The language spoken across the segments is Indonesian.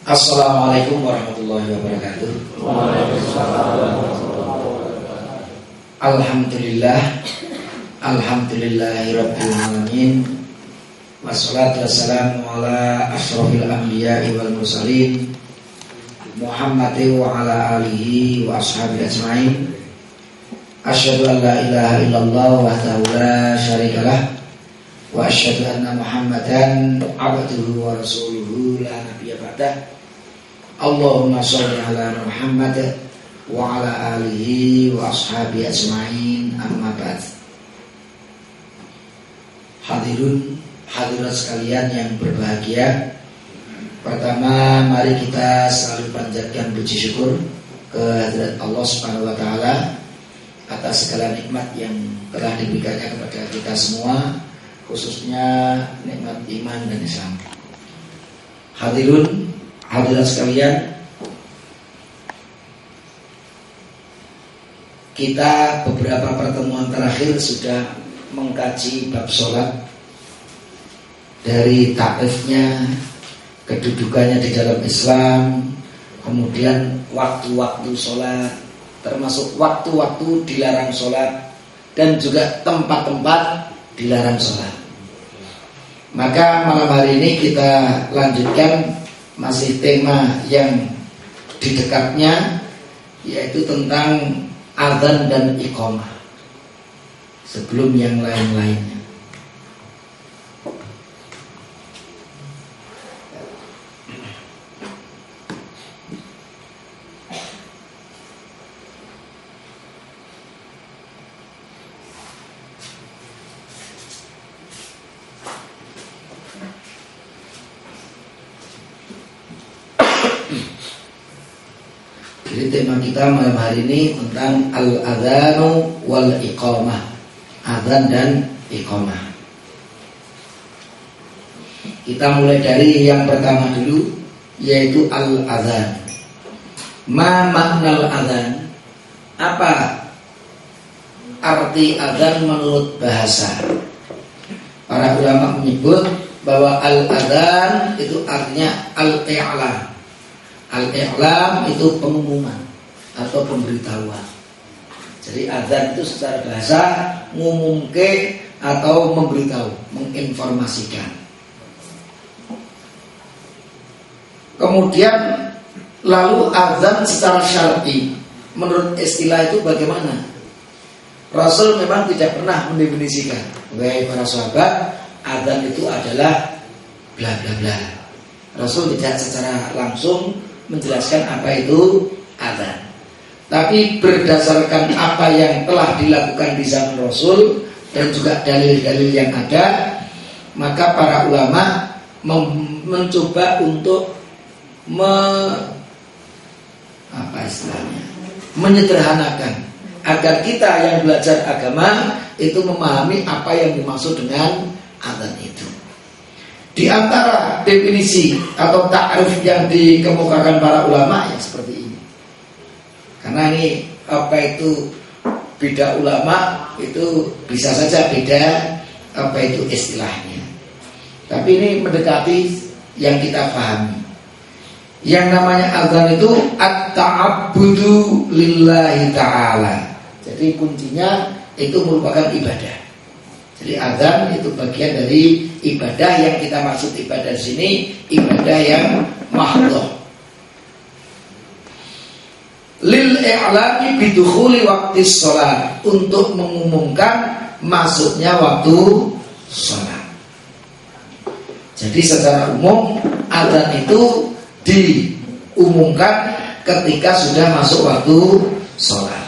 Assalamualaikum warahmatullahi wabarakatuh. Alhamdulillah, alhamdulillahirabbil alamin. Wassalatu wassalamu ala asyrofil anbiya'i wal mursalin Muhammadin wa ala alihi wa ashabihi ajma'in. Asyhadu an la ilaha illallah wahdahu la syarikalah wa asyhadu anna Muhammadan abduhu wa rasuluhu la nabiyya ba'dah. Allahumma sholli ala Muhammad wa ala alihi wa ashabihi ajma'in, amma ba'd. Hadirun hadirat sekalian yang berbahagia, pertama mari kita selalu panjatkan puji syukur kehadirat Allah Subhanahu wa taala atas segala nikmat yang telah diberikannya kepada kita semua, khususnya nikmat iman dan Islam. Hadirun hadirat sekalian, kita beberapa pertemuan terakhir sudah mengkaji bab sholat, dari takrifnya, kedudukannya di dalam Islam, kemudian waktu-waktu sholat, termasuk waktu-waktu dilarang sholat, dan juga tempat-tempat dilarang sholat. Maka malam hari ini kita lanjutkan masih tema yang di dekatnya, yaitu tentang adzan dan iqamah sebelum yang lain-lainnya. Jadi tema kita malam hari ini tentang al-adzanu wal iqamah, adzan dan iqamah. Kita mulai dari yang pertama dulu, yaitu al-adzan. Ma maknal adzan? Apa arti adzan menurut bahasa? Para ulama menyebut bahwa al-adzan itu artinya al-i'lam. Al-i'lam itu pengumuman atau pemberitahuan. Jadi adzan itu secara bahasa ngumumke atau memberitahu, menginformasikan. Kemudian lalu adzan secara syar'i, menurut istilah itu bagaimana? Rasul memang tidak pernah mendefinisikan. Wahai para sahabat, adzan itu adalah bla bla bla. Rasul tidak secara langsung menjelaskan apa itu adzan. Tapi berdasarkan apa yang telah dilakukan di zaman Rasul dan juga dalil-dalil yang ada, maka para ulama mencoba untuk menyederhanakan agar kita yang belajar agama itu memahami apa yang dimaksud dengan adzan itu. Di antara definisi atau ta'rif yang dikemukakan para ulama yang seperti ini. Karena ini apa itu beda ulama itu bisa saja beda apa itu istilahnya. Tapi ini mendekati yang kita pahami. Yang namanya adzan itu at-ta'abbudu lillahi ta'ala. Jadi kuncinya itu merupakan ibadah. Jadi adzan itu bagian dari ibadah. Yang kita maksud ibadah di sini ibadah yang mahdhah. Lil i'lami bidukhuli waqti shalat, untuk mengumumkan masuknya waktu shalat. Jadi secara umum adzan itu diumumkan ketika sudah masuk waktu shalat.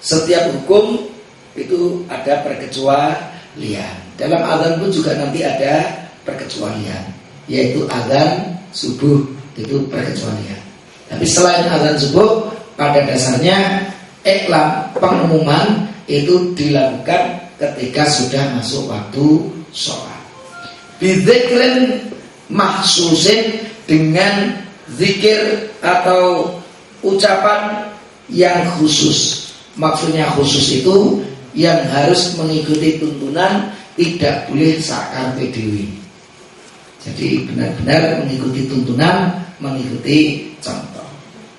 Setiap hukum itu ada perkecualian. Dalam adzan pun juga nanti ada perkecualian, yaitu adzan subuh itu perkecualian. Tapi selain adzan subuh, pada dasarnya iklam, pengumuman itu dilakukan ketika sudah masuk waktu sholat. Bidzikrin mahsusin, dengan zikir atau ucapan yang khusus. Maksudnya khusus itu yang harus mengikuti tuntunan, tidak boleh sakar dewi. Jadi benar-benar mengikuti tuntunan, mengikuti contoh.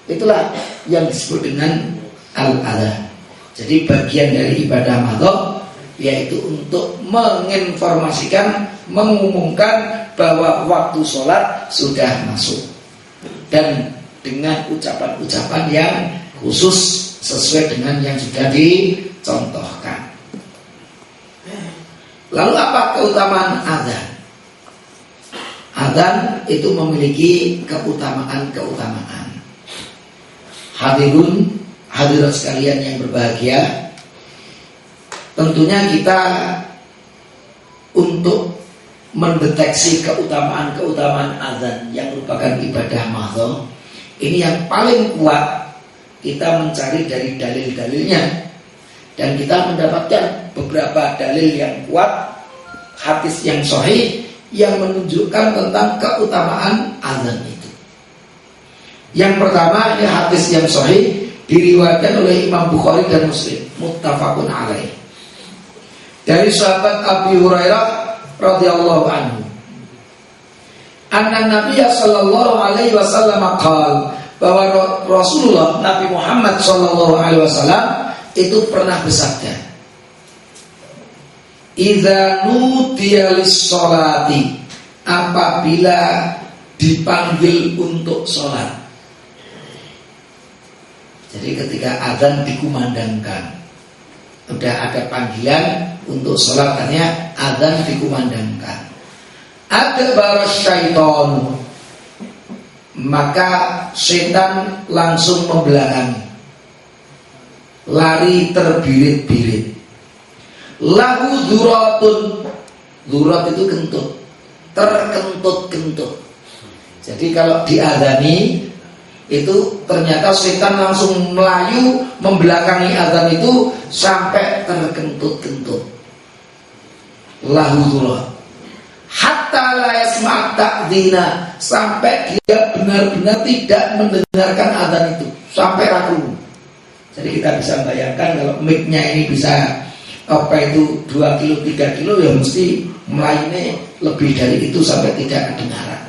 Itulah yang disebut dengan al-adhan. Jadi bagian dari ibadah madhab yaitu untuk menginformasikan, mengumumkan bahwa waktu sholat sudah masuk, dan dengan ucapan-ucapan yang khusus sesuai dengan yang sudah dicontohkan. Lalu apa keutamaan adzan? Adzan itu memiliki keutamaan. Hadirat sekalian yang berbahagia, tentunya kita untuk mendeteksi keutamaan adzan yang merupakan ibadah mahdhah, ini yang paling kuat kita mencari dari dalil-dalilnya, dan kita mendapatkan beberapa dalil yang kuat, hadis yang sahih yang menunjukkan tentang keutamaan adzan itu. Yang pertama, ini hadis yang sahih diriwayatkan oleh Imam Bukhari dan Muslim, muttafaqun alaih, dari sahabat Abi Hurairah radhiyallahu anhu, anna Nabiya sallallahu alaihi wasallam qala, bahwa Rasulullah Nabi Muhammad sallallahu alaihi wasallam itu pernah bersabda, idza nudiya lis-sholati, apabila dipanggil untuk sholat. Jadi ketika adzan dikumandangkan, sudah ada panggilan untuk sholat, artinya adzan dikumandangkan. Adbara syaiton, maka setan langsung membelakangi, lari terbirit-birit. Lahu duratun, durat itu kentut, terkentut-kentut. Jadi kalau diadzani itu ternyata setan langsung melayu membelakangi adzan itu sampai terkentut-kentut. Lahu durat, hatta la yasma' ta'dina, sampai dia benar-benar tidak mendengarkan adzan itu, sampai ragu. Jadi kita bisa bayangkan kalau mic-nya ini bisa 2 kilo 3 kilo, ya mesti melayunya lebih dari itu sampai tidak kedengaran.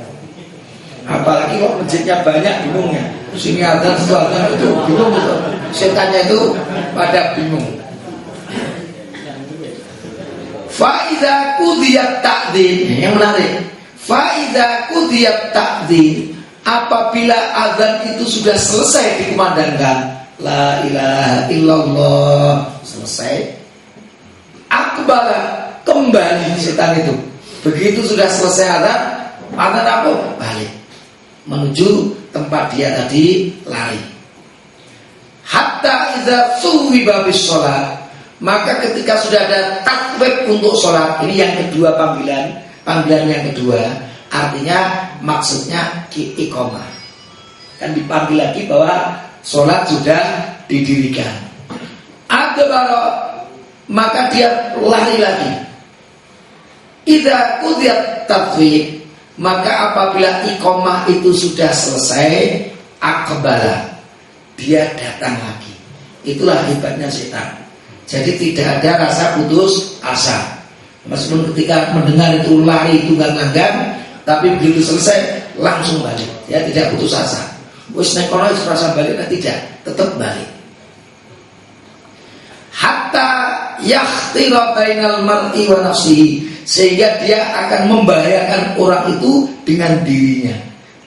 Apalagi kalau masjidnya banyak, bingung ya, sini adzan situ adzan, itu bingung gitu. Setannya itu pada bingung. Fa'idha qudiyat ta'dzin, yang menarik, fa'idha qudiyat ta'dzin, apabila adzan itu sudah selesai dikumandangkan, la ilaha illallah, selesai, akbala, kembali setan itu. Begitu sudah selesai adzan apa? Balik menuju tempat dia tadi lari. Hatta idza suwiba bis sholat, maka ketika sudah ada takbir untuk sholat, ini yang kedua, panggilan yang kedua, artinya maksudnya iqamah, kan dipanggil lagi bahwa sholat sudah didirikan. Adbara, maka dia lari lagi. Idza qudiyat takbir, maka apabila iqamah itu sudah selesai, akbala, dia datang lagi. Itulah hebatnya setan. Jadi tidak ada rasa putus asa. Meskipun ketika mendengar itu lari tunggang-langgang, tapi begitu selesai langsung balik. Ya, tidak putus asa. Wis nek ora rasa balik, tidak, tetap balik. Hatta yakhtira bainal mar'i wa nafsihi, sehingga dia akan membahayakan orang itu dengan dirinya.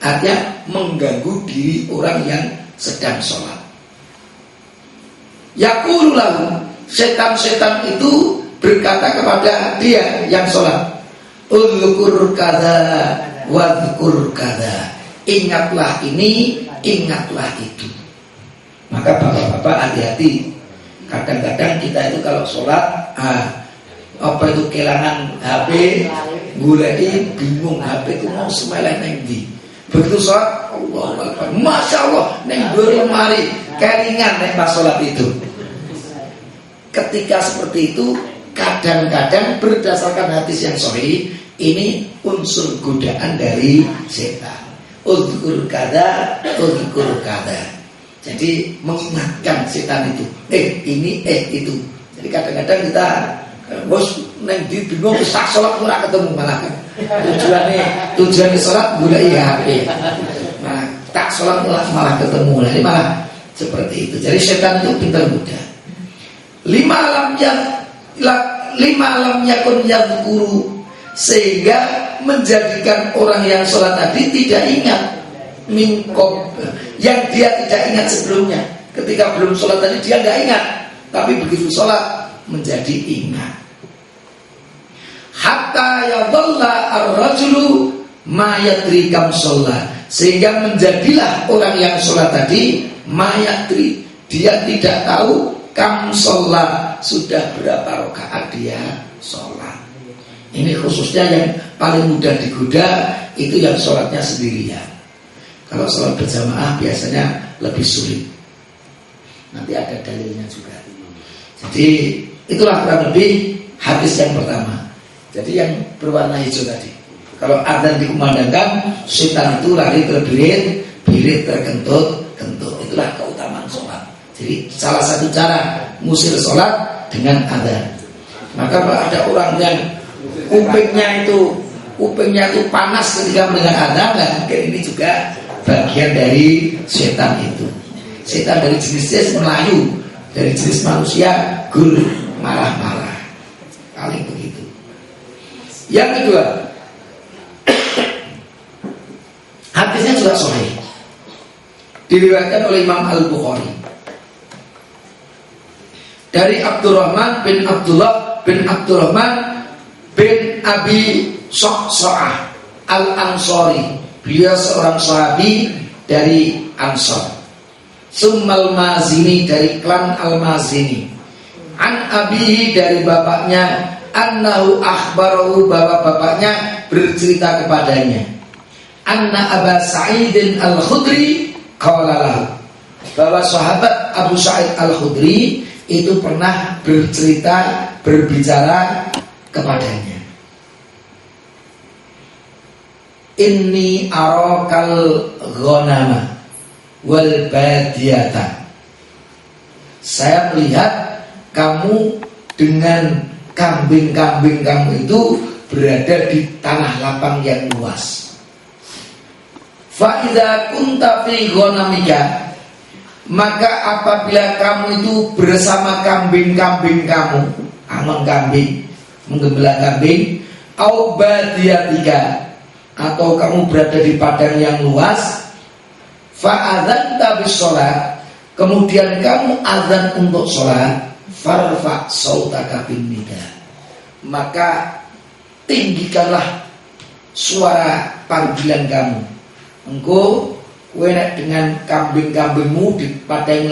Artinya mengganggu diri orang yang sedang sholat. Yaqulu lahu, setan-setan itu berkata kepada dia yang sholat, udzukur kadza wadzukur kadza, ingatlah ini, ingatlah itu. Maka bapak-bapak hati-hati. Kadang-kadang kita itu kalau sholat, apa itu kelangan HP, gulai bingung HP itu mau semeleh neng di. Begitu sholat, Allah Akbar, Masya Allah, neng lemari, kelingan neng pas sholat itu. Ketika seperti itu, kadang-kadang berdasarkan hadis yang sahih, ini unsur godaan dari setan. Udzukur kada, udzukur kada. Jadi mengingatkan setan itu, ini, itu. Jadi kadang-kadang kita, bos, neng di bingung sak sholat ora ketemu malah kan. Tujuannya sholat gula HP. Nah, tak sholat malah ketemu. Nah, ini malah seperti itu. Jadi setan itu pintar muda. Lima lam yakun yadhkuru, sehingga menjadikan orang yang sholat tadi tidak ingat mingkop yang dia tidak ingat sebelumnya. Ketika belum sholat tadi dia nggak ingat, tapi begitu sholat menjadi ingat. Hatta yadhalla ar-rajulu ma yadri kam sholat, sehingga menjadilah orang yang sholat tadi mayatri, dia tidak tahu kam sholat, sudah berapa rakaat dia sholat. Ini khususnya yang paling mudah digoda, itu yang sholatnya sendirian. Kalau sholat berjamaah biasanya lebih sulit. Nanti ada dalilnya juga. Jadi itulah kurang lebih hadis yang pertama. Jadi yang berwarna hijau tadi, kalau adzan dikumandangkan, setan itu lari terbirit, birit terkentut. Itulah keutamaan sholat. Jadi salah satu cara ngusir sholat dengan adzan. Maka kalau ada orang yang kupingnya itu panas ketika mendengar adzan, mungkin ini juga bagian dari setan itu. Setan dari jenis Melayu, dari jenis manusia gul, marah-marah, paling begitu. Yang kedua, hadisnya juga sahih, diriwayatkan oleh Imam Al-Bukhari dari Abdurrahman bin Abdullah bin Abdurrahman bin Abi Sa'sa'ah Al-Ansari. Beliau seorang sahabi dari Ansar. Summal Mazini, dari klan Al-Mazini. An abihi, dari bapaknya, annahu akhbarahu, bahwa bapaknya bercerita kepadanya, anna Aba Sa'idin Al-Khudri qala lahu, bahwa sahabat Abu Sa'id Al-Khudri itu pernah berbicara kepadanya, inni arakal ghanama wal badiyata, saya melihat kamu dengan kambing-kambing kamu itu berada di tanah lapang yang luas. Fa idza kunta fi ghanamika, maka apabila kamu itu bersama kambing-kambing kamu, amang kambing, menggembala kambing, au badiyatika, atau kamu berada di padang yang luas, fa adzanta bis shalah, kemudian kamu azan untuk sholat, farfa sautaka bin nida, maka tinggikanlah suara panggilan kamu. Engkau enak dengan kambing-kambingmu di padang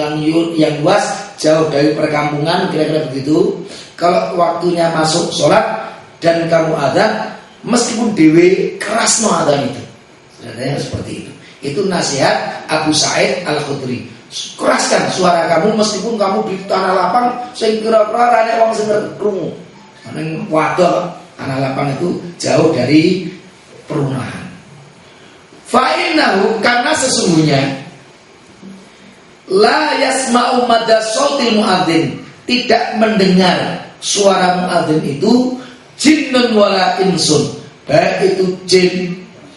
yang luas, jauh dari perkampungan, kira-kira begitu. Kalau waktunya masuk sholat dan kamu azan, meskipun dewe keras no azan itu, sebenarnya seperti itu. Itu nasihat Abu Sa'id Al-Khudri. Keraskan suara kamu meskipun kamu di tanah lapang, sing kira-kira rane wong sing krungu. Nang wadah tanah lapang itu jauh dari perumahan. Fa'innahu, karena sesungguhnya la yasma'u madda sautil muadzin, tidak mendengar suara muadzin itu jinnun wala insun, baik itu jin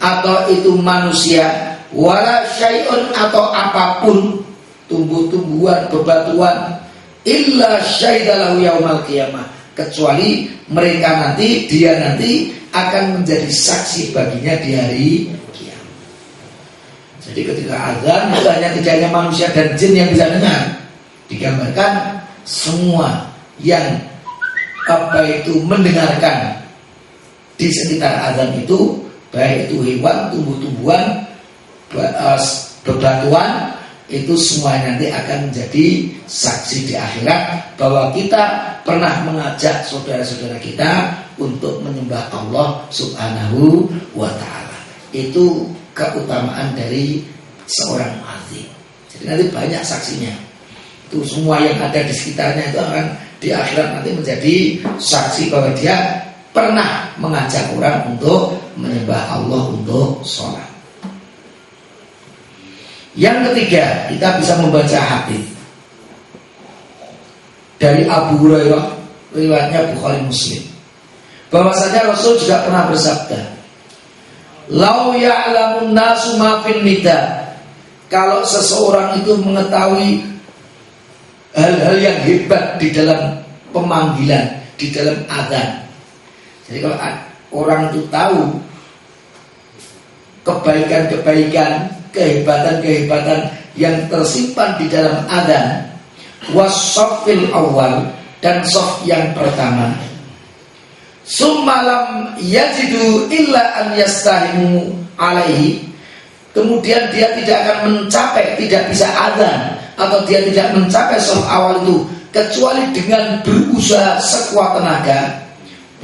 atau itu manusia, wala syai'un, atau apapun, tumbuh-tumbuhan, bebatuan, illa syaidalahu yaumal qiyamah, kecuali mereka nanti, dia nanti akan menjadi saksi baginya di hari kiamat. Jadi ketika azan itu tidak hanya manusia dan jin yang bisa dengar, digambarkan semua yang mendengarkan di sekitar azan itu, baik itu hewan, tumbuh-tumbuhan, bebatuan, itu semua nanti akan menjadi saksi di akhirat bahwa kita pernah mengajak saudara-saudara kita untuk menyembah Allah Subhanahu wa ta'ala. Itu keutamaan dari seorang muadzin. Jadi nanti banyak saksinya. Itu semua yang ada di sekitarnya itu akan di akhirat nanti menjadi saksi bahwa dia pernah mengajak orang untuk menyembah Allah, untuk sholat. Yang ketiga, kita bisa membaca hadis dari Abu Hurairah, riwayatnya Bukhari Muslim. Bahwasanya Rasul juga pernah bersabda, "Lau ya'lamun nasu ma fin nida." Kalau seseorang itu mengetahui hal-hal yang hebat di dalam pemanggilan, di dalam adzan. Jadi kalau orang itu tahu kebaikan-kebaikan, kehebatan-kehebatan yang tersimpan di dalam adzan, wasoffil awal, dan sof yang pertama, summalam yajidu illa an yastahimu alaihi, kemudian dia tidak akan mencapai, tidak bisa adzan, atau dia tidak mencapai sof awal itu kecuali dengan berusaha sekuat tenaga,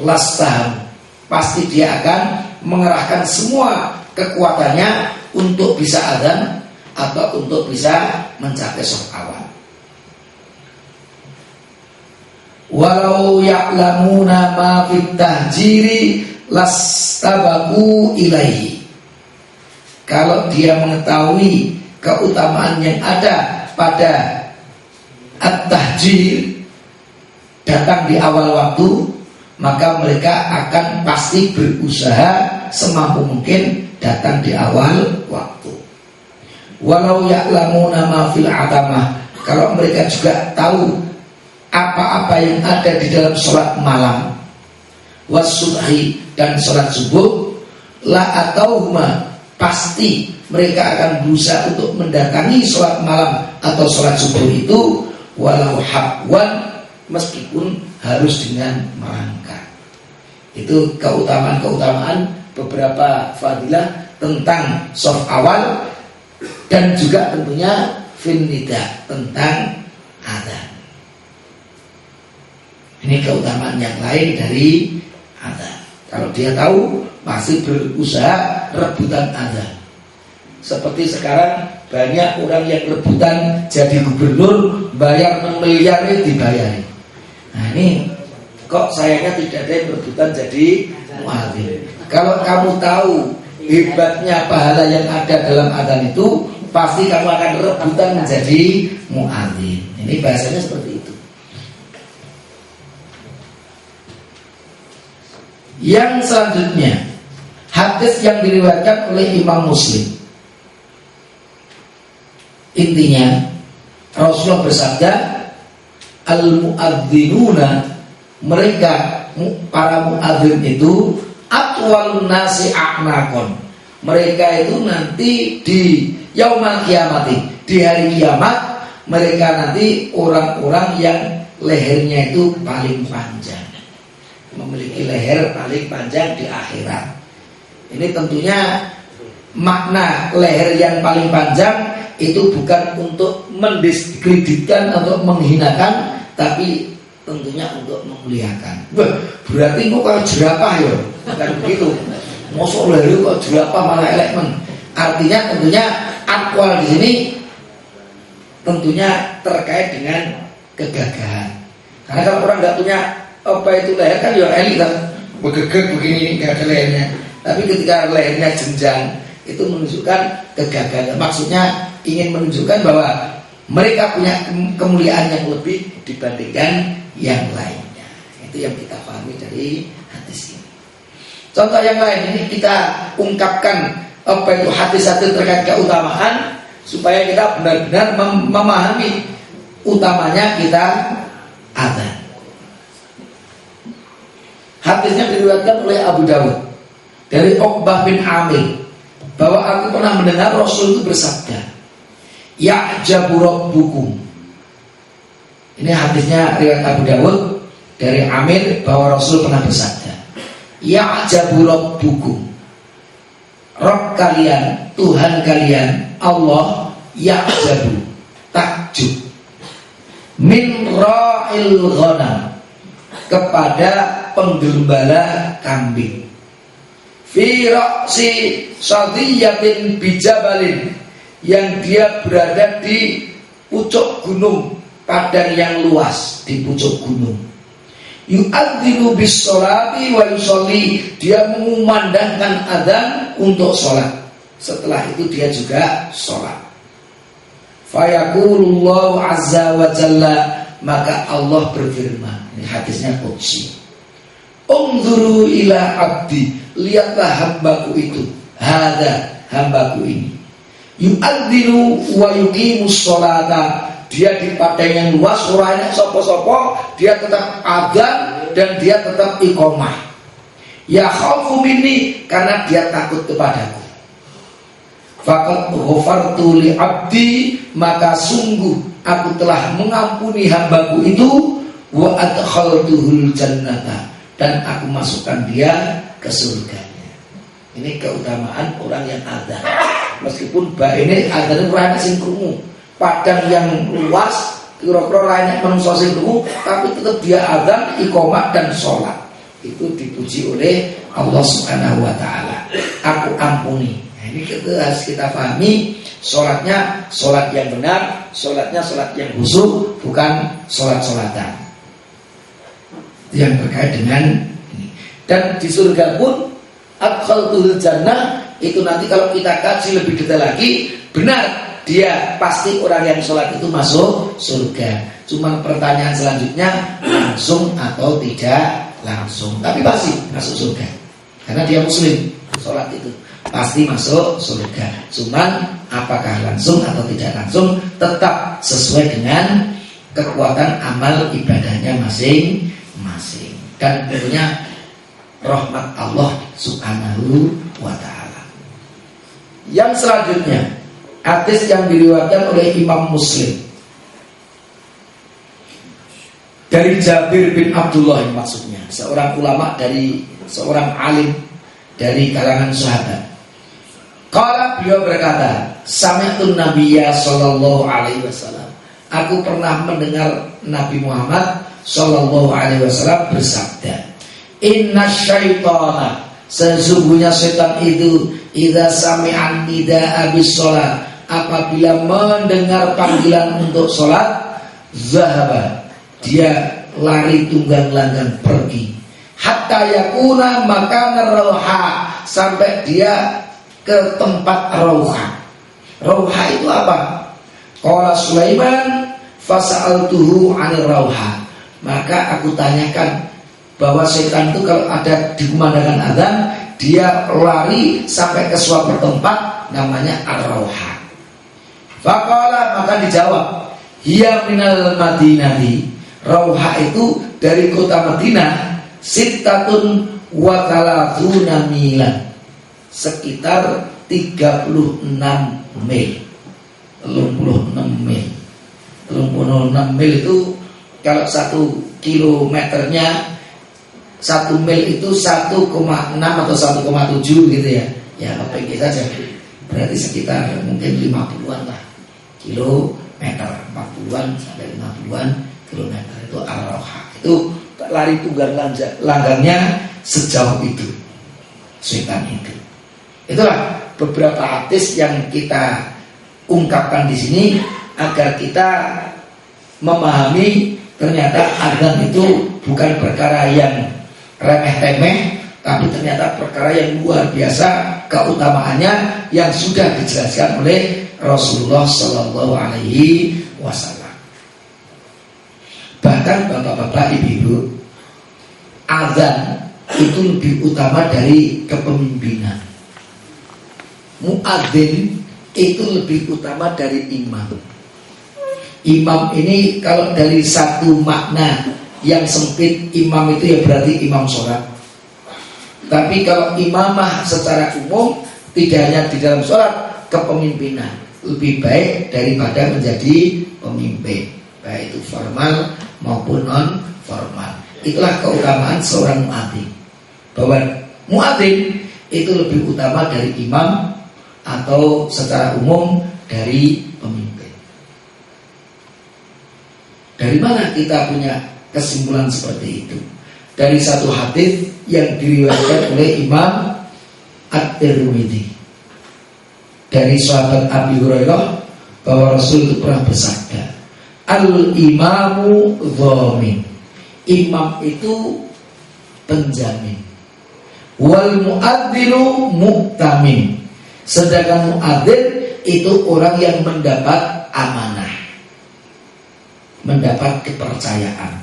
lastaham, pasti dia akan mengerahkan semua kekuatannya untuk bisa adzan atau untuk bisa mencapai sof awal. Walau ya'lamuna ma fit tahjiri lastabaku ilaihi. Kalau dia mengetahui keutamaan yang ada pada at-tahjir, datang di awal waktu, maka mereka akan pasti berusaha semampu mungkin datang di awal waktu. Walau ya'lamuna ma fil atamah, kalau mereka juga tahu apa-apa yang ada di dalam sholat malam, wasubhi, dan sholat subuh, la atauhuma, pasti mereka akan berusaha untuk mendatangi sholat malam atau sholat subuh itu, walau habwan, meskipun harus dengan merangkak. Itu keutamaan-keutamaan beberapa fadilah tentang sof awal, dan juga tentunya fin nida, tentang adzan. Ini keutamaan yang lain dari adzan. Kalau dia tahu, masih berusaha rebutan adzan. Seperti sekarang banyak orang yang rebutan jadi gubernur, bayar 6 miliar dibayari. Nah ini kok sayangnya tidak ada yang rebutan jadi muadzin. Kalau kamu tahu hebatnya pahala yang ada dalam adzan itu, pasti kamu akan rebutan menjadi muadzin. Ini bahasanya seperti itu. Yang selanjutnya, hadis yang diriwayatkan oleh Imam Muslim. Intinya Rasulullah bersabda, al-mu'adzinuna, mereka para muadzin itu atwalun nasi a'naqon. Mereka itu nanti di yaumul kiamati, di hari kiamat, mereka nanti orang-orang yang lehernya itu paling panjang, memiliki leher paling panjang di akhirat. Ini tentunya makna leher yang paling panjang itu bukan untuk mendiskreditkan atau menghinakan, tapi tentunya untuk memuliakan. Berarti kok kayak jerapah ya? Bukan begitu. Mosok leher kok jerapah malah elek men. Artinya tentunya akwal di sini tentunya terkait dengan kegagahan. Karena kalau orang nggak punya apa itu leher kan ya elit kan, begegek begini nggak ada lehernya. Tapi ketika lehernya jenjang, itu menunjukkan kegagalan. Maksudnya ingin menunjukkan bahwa mereka punya kemuliaan yang lebih dibandingkan yang lainnya. Itu yang kita pahami dari hadis ini. Contoh yang lain ini kita ungkapkan apa itu hadis-hadis terkait keutamaan, supaya kita benar-benar memahami utamanya kita adzan. Hadisnya diriwayatkan oleh Abu Dawud dari Uqbah bin Amir, bahwa aku pernah mendengar Rasul itu bersabda, ya'jabu rabbukum. Ini hadisnya riwayat Abu Dawud dari Amir, bahwa Rasul pernah bersabda, ya'jabu rabbukum, Rabb kalian, Tuhan kalian, Allah, ya'jabu, takjub, min ra'il ghanam, kepada penggembala kambing, fi ra'si sadiyatin bijabalin, yang dia berada di pucuk gunung, padang yang luas di pucuk gunung, yu'adzinu bis sholati wa yusolli, dia mengumandangkan adzan untuk sholat, setelah itu dia juga sholat. Fayaqulullahu azza wa jalla, maka Allah berfirman, ini hadisnya qudsi, Unzuru ila abdi, lihatlah hambaku itu, hada hambaku ini, yu'adzinu wa yuqimus sholata, dia di padang yang luas, suaranya sopo-sopo, dia tetap adzan dan dia tetap iqomah. Ya khaufu minni, karena dia takut kepadaku. Faqad ghafartu li abdi, maka sungguh aku telah mengampuni hambaku itu, wa adkhaltuhul jannata, dan aku masukkan dia ke surganya. Ini keutamaan orang yang adzan. Meskipun ini adzan ora sing krungu, padang yang luas kira-kira lainnya manusia sing krungu, tapi tetap dia adzan, iqomah dan sholat. Itu dipuji oleh Allah Subhanahu wa taala. Aku ampuni. Nah, ini harus kita pahami, sholatnya sholat yang benar, sholatnya sholat yang khusyuk, bukan sholat-sholatan yang terkait dengan ini. Dan di surga pun adkhaltul jannah, itu nanti kalau kita kaji lebih detail lagi, benar dia pasti orang yang sholat itu masuk surga. Cuma pertanyaan selanjutnya, langsung atau tidak langsung, tapi pasti masuk surga karena dia muslim. Sholat itu pasti masuk surga. Cuman apakah langsung atau tidak langsung, tetap sesuai dengan kekuatan amal ibadahnya masing-masing, dan tentunya rahmat Allah Subhanahu wa ta'ala. Yang selanjutnya, hadis yang diriwayatkan oleh Imam Muslim dari Jabir bin Abdullah, maksudnya seorang ulama, dari seorang alim dari kalangan sahabat. Qala, beliau berkata, sami'tun nabiyya sallallahu alaihi wasallam, aku pernah mendengar Nabi Muhammad sallallahu alaihi wasallam bersabda, inna syaitana, sesungguhnya setan itu, idza sami'an nida'a bis shalah, apabila mendengar panggilan untuk sholat, zahaba, dia lari tunggang-langgang pergi, hatta yakuna makana rauha, sampai dia ke tempat rauha. Rauha itu apa? Qala Sulaiman fasa'altuhu 'anil rauha, maka aku tanyakan bahwa setan itu kalau ada di pemandangan adzan, dia lari sampai ke suatu tempat namanya ar-rauha. Faqala, maka dijawab, hiya minal madinati, rauha itu dari kota Madinah, sittatun wa thalathuna milan, sekitar 36 mil. 36 mil. 36 mil itu kalau 1 kilometernya, 1 mil itu 1,6 atau 1,7 gitu ya. Ya kepingin saja. Berarti sekitar mungkin 50-an lah kilometer, 40-an sampai 50-an kilometer itu ar-rauha. Itu lari tunggang-langgangnya sejauh itu setan itu. Itulah beberapa hadis yang kita ungkapkan di sini agar kita memahami ternyata adzan itu bukan perkara yang remeh-temeh, tapi ternyata perkara yang luar biasa keutamaannya yang sudah dijelaskan oleh Rasulullah Shallallahu Alaihi Wasallam. Bahkan bapak-bapak, ibu-ibu, adzan itu lebih utama dari kepemimpinan. Muadzin itu lebih utama dari imam. Imam ini kalau dari satu makna yang sempit, imam itu ya berarti imam sholat. Tapi kalau imamah secara umum tidak hanya di dalam sholat, kepemimpinan lebih baik daripada menjadi pemimpin, baik itu formal maupun non formal. Itulah keutamaan seorang muadzin, bahwa muadzin itu lebih utama dari imam atau secara umum dari pemimpin. Dari mana kita punya kesimpulan seperti itu? Dari satu hadis yang diriwayatkan oleh Imam At-Tirmidzi dari sahabat Abi Hurairah bahwa Rasul itu pernah bersabda, al-imamu dhamin, imam itu penjamin, wal muadzinu mu'tamin, sedangkan muadzin itu orang yang mendapat amanah, mendapat kepercayaan.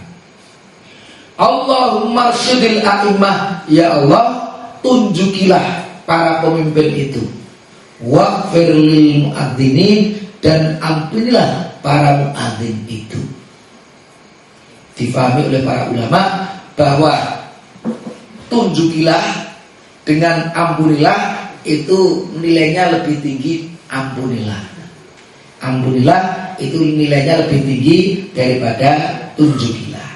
Allahumma arsyidil a'imah, ya Allah tunjukilah para pemimpin itu, waghfir lil mu'adzinin, dan ampunilah para muadzin itu. Difahami oleh para ulama bahwa tunjukilah dengan ampunilah itu nilainya lebih tinggi. Ampunilah itu nilainya lebih tinggi daripada tunjukilah.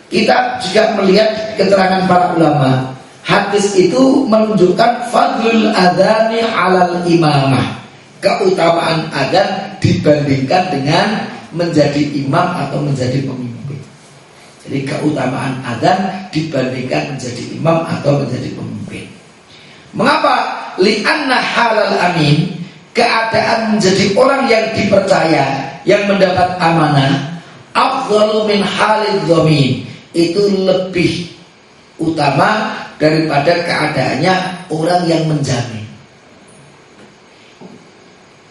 Kita juga melihat keterangan para ulama, hadis itu menunjukkan fadlul adhani alal imamah, keutamaan adzan dibandingkan dengan menjadi imam atau menjadi pemimpin. Jadi keutamaan adzan dibandingkan menjadi imam atau menjadi pemimpin. Mengapa? Li'anna halal amin, keadaan menjadi orang yang dipercaya, yang mendapat amanah, afdalu min halid dhamin, itu lebih utama daripada keadaannya orang yang menjamin.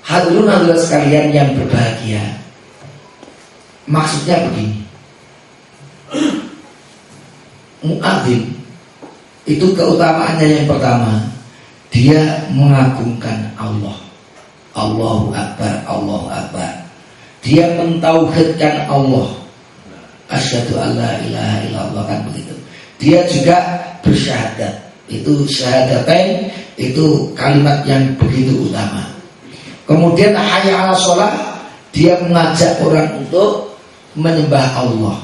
Hadirin hadirat sekalian yang berbahagia, maksudnya begini, muadzin itu keutamaannya yang pertama, dia mengagungkan Allah. Allahu Akbar, Allahu Akbar. Dia mentauhidkan Allah. Asyhadu an la ilaha illallah, kan begitu. Dia juga bersyahadat. Itu syahadatain, itu kalimat yang begitu utama. Kemudian hayya 'ala shalah, dia mengajak orang untuk menyembah Allah,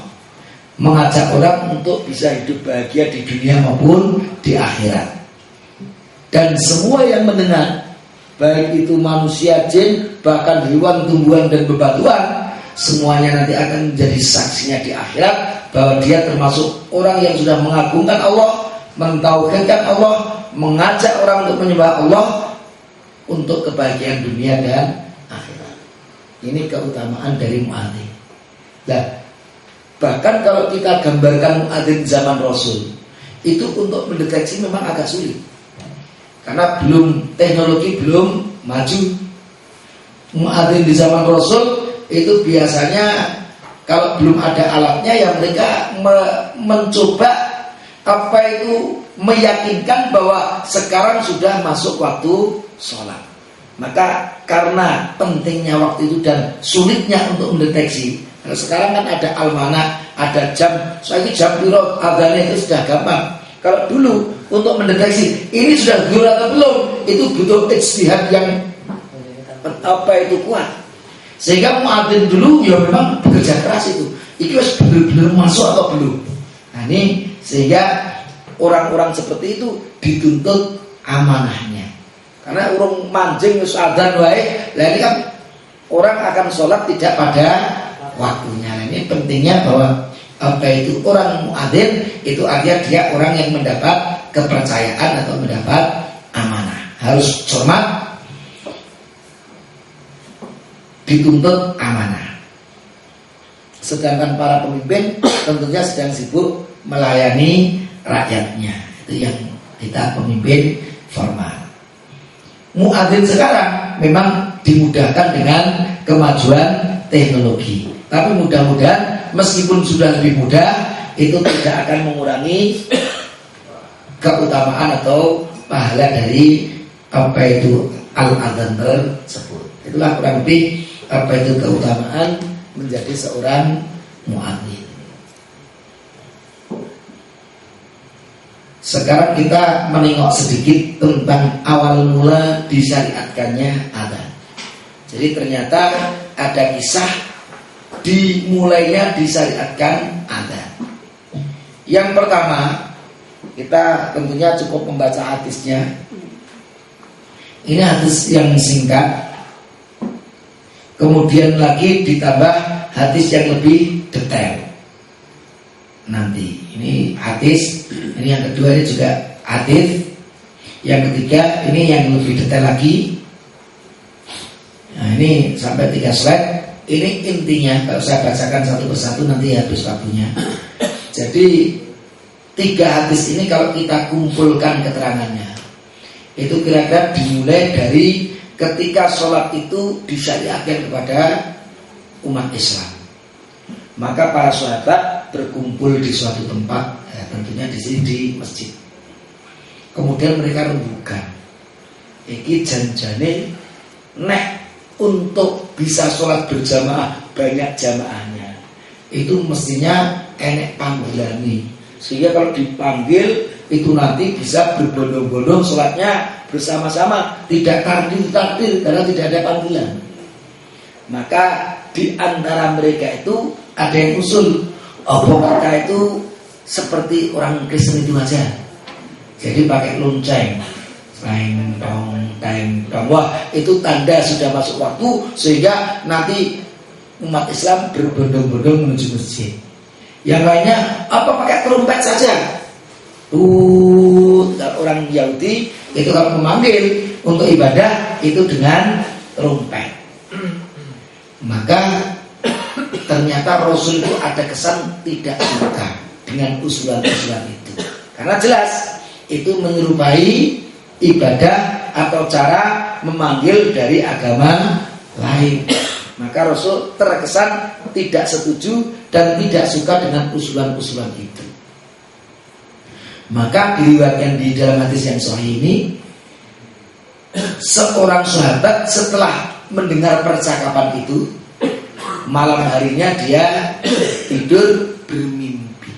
mengajak orang untuk bisa hidup bahagia di dunia maupun di akhirat. Dan semua yang mendengar, baik itu manusia, jin, bahkan hewan, tumbuhan dan bebatuan, semuanya nanti akan menjadi saksinya di akhirat bahwa dia termasuk orang yang sudah mengagungkan Allah, mentauhidkan Allah, mengajak orang untuk menyembah Allah untuk kebahagiaan dunia dan akhirat. Ini keutamaan dari muadzin. Nah, bahkan kalau kita gambarkan muadzin zaman Rasul, itu untuk mendeteksi memang agak sulit, karena teknologi belum maju. Muadzin di zaman Rasul itu biasanya kalau belum ada alatnya, ya mereka mencoba meyakinkan bahwa sekarang sudah masuk waktu sholat. Maka karena pentingnya waktu itu dan sulitnya untuk mendeteksi, kalau sekarang kan ada almanak, ada jam, soalnya jam piro adanya itu sudah gampang. Kalau dulu untuk mendeteksi ini sudah zuhur atau belum, itu butuh ijtihad yang kuat. Sehingga muadzin dulu ya memang bekerja keras itu. Ini benar-benar masuk atau belum. Nah ini sehingga orang-orang seperti itu dituntut amanahnya. Karena orang mancing wis adzan wae, lah ini kan orang akan sholat tidak pada waktunya. Nah, ini pentingnya bahwa orang muadzin itu artinya dia orang yang mendapat kepercayaan atau mendapat amanah, harus cermat, dituntut amanah. Sedangkan para pemimpin tentunya sedang sibuk melayani rakyatnya. Itu yang kita pemimpin formal. Muadzin sekarang memang dimudahkan dengan kemajuan teknologi, tapi mudah-mudahan meskipun sudah lebih mudah, itu tidak akan mengurangi keutamaan atau pahala dari al-adzan tersebut. Itulah kurang lebih keutamaan menjadi seorang muadzin. Sekarang kita menengok sedikit tentang awal mula disyariatkannya adzan. Jadi ternyata ada kisah dimulainya disyariatkan adzan. Yang pertama, kita tentunya cukup membaca hadisnya. Ini hadis yang singkat. Kemudian lagi ditambah hadis yang lebih detail. Nanti ini hadis, ini yang kedua ini juga hadis. Yang ketiga ini yang lebih detail lagi. Nah ini sampai 3 slide. Ini intinya, kalau saya bacakan satu persatu nanti habis waktunya. Jadi 3 hadis ini kalau kita kumpulkan keterangannya, itu kira-kira dimulai dari ketika sholat itu disyariatkan kepada umat Islam. Maka para sahabat berkumpul di suatu tempat, ya, tentunya di sini di masjid. Kemudian mereka rembukan, iki janjane nek untuk bisa sholat berjamaah banyak jamaahnya, itu mestinya enek panggilan nih, sehingga kalau dipanggil itu nanti bisa berbondong-bondong sholatnya bersama-sama, tidak takdir karena tidak ada panggilan. Maka di antara mereka itu ada yang usul, kita itu seperti orang Kristen itu aja, jadi pakai lonceng, teng, wah itu tanda sudah masuk waktu, sehingga nanti umat Islam berbondong-bondong menuju masjid. Yang lainnya pakai trompet saja. Orang Yahudi itu kalau memanggil untuk ibadah itu dengan trompet. Maka ternyata Rasul itu ada kesan tidak suka dengan usulan-usulan itu, karena jelas itu menyerupai ibadah atau cara memanggil dari agama lain. Maka Rasul terkesan tidak setuju dan tidak suka dengan usulan-usulan itu. Maka diriwayatkan di dalam hadis yang sahih ini, seorang sahabat setelah mendengar percakapan itu, malam harinya dia tidur bermimpi.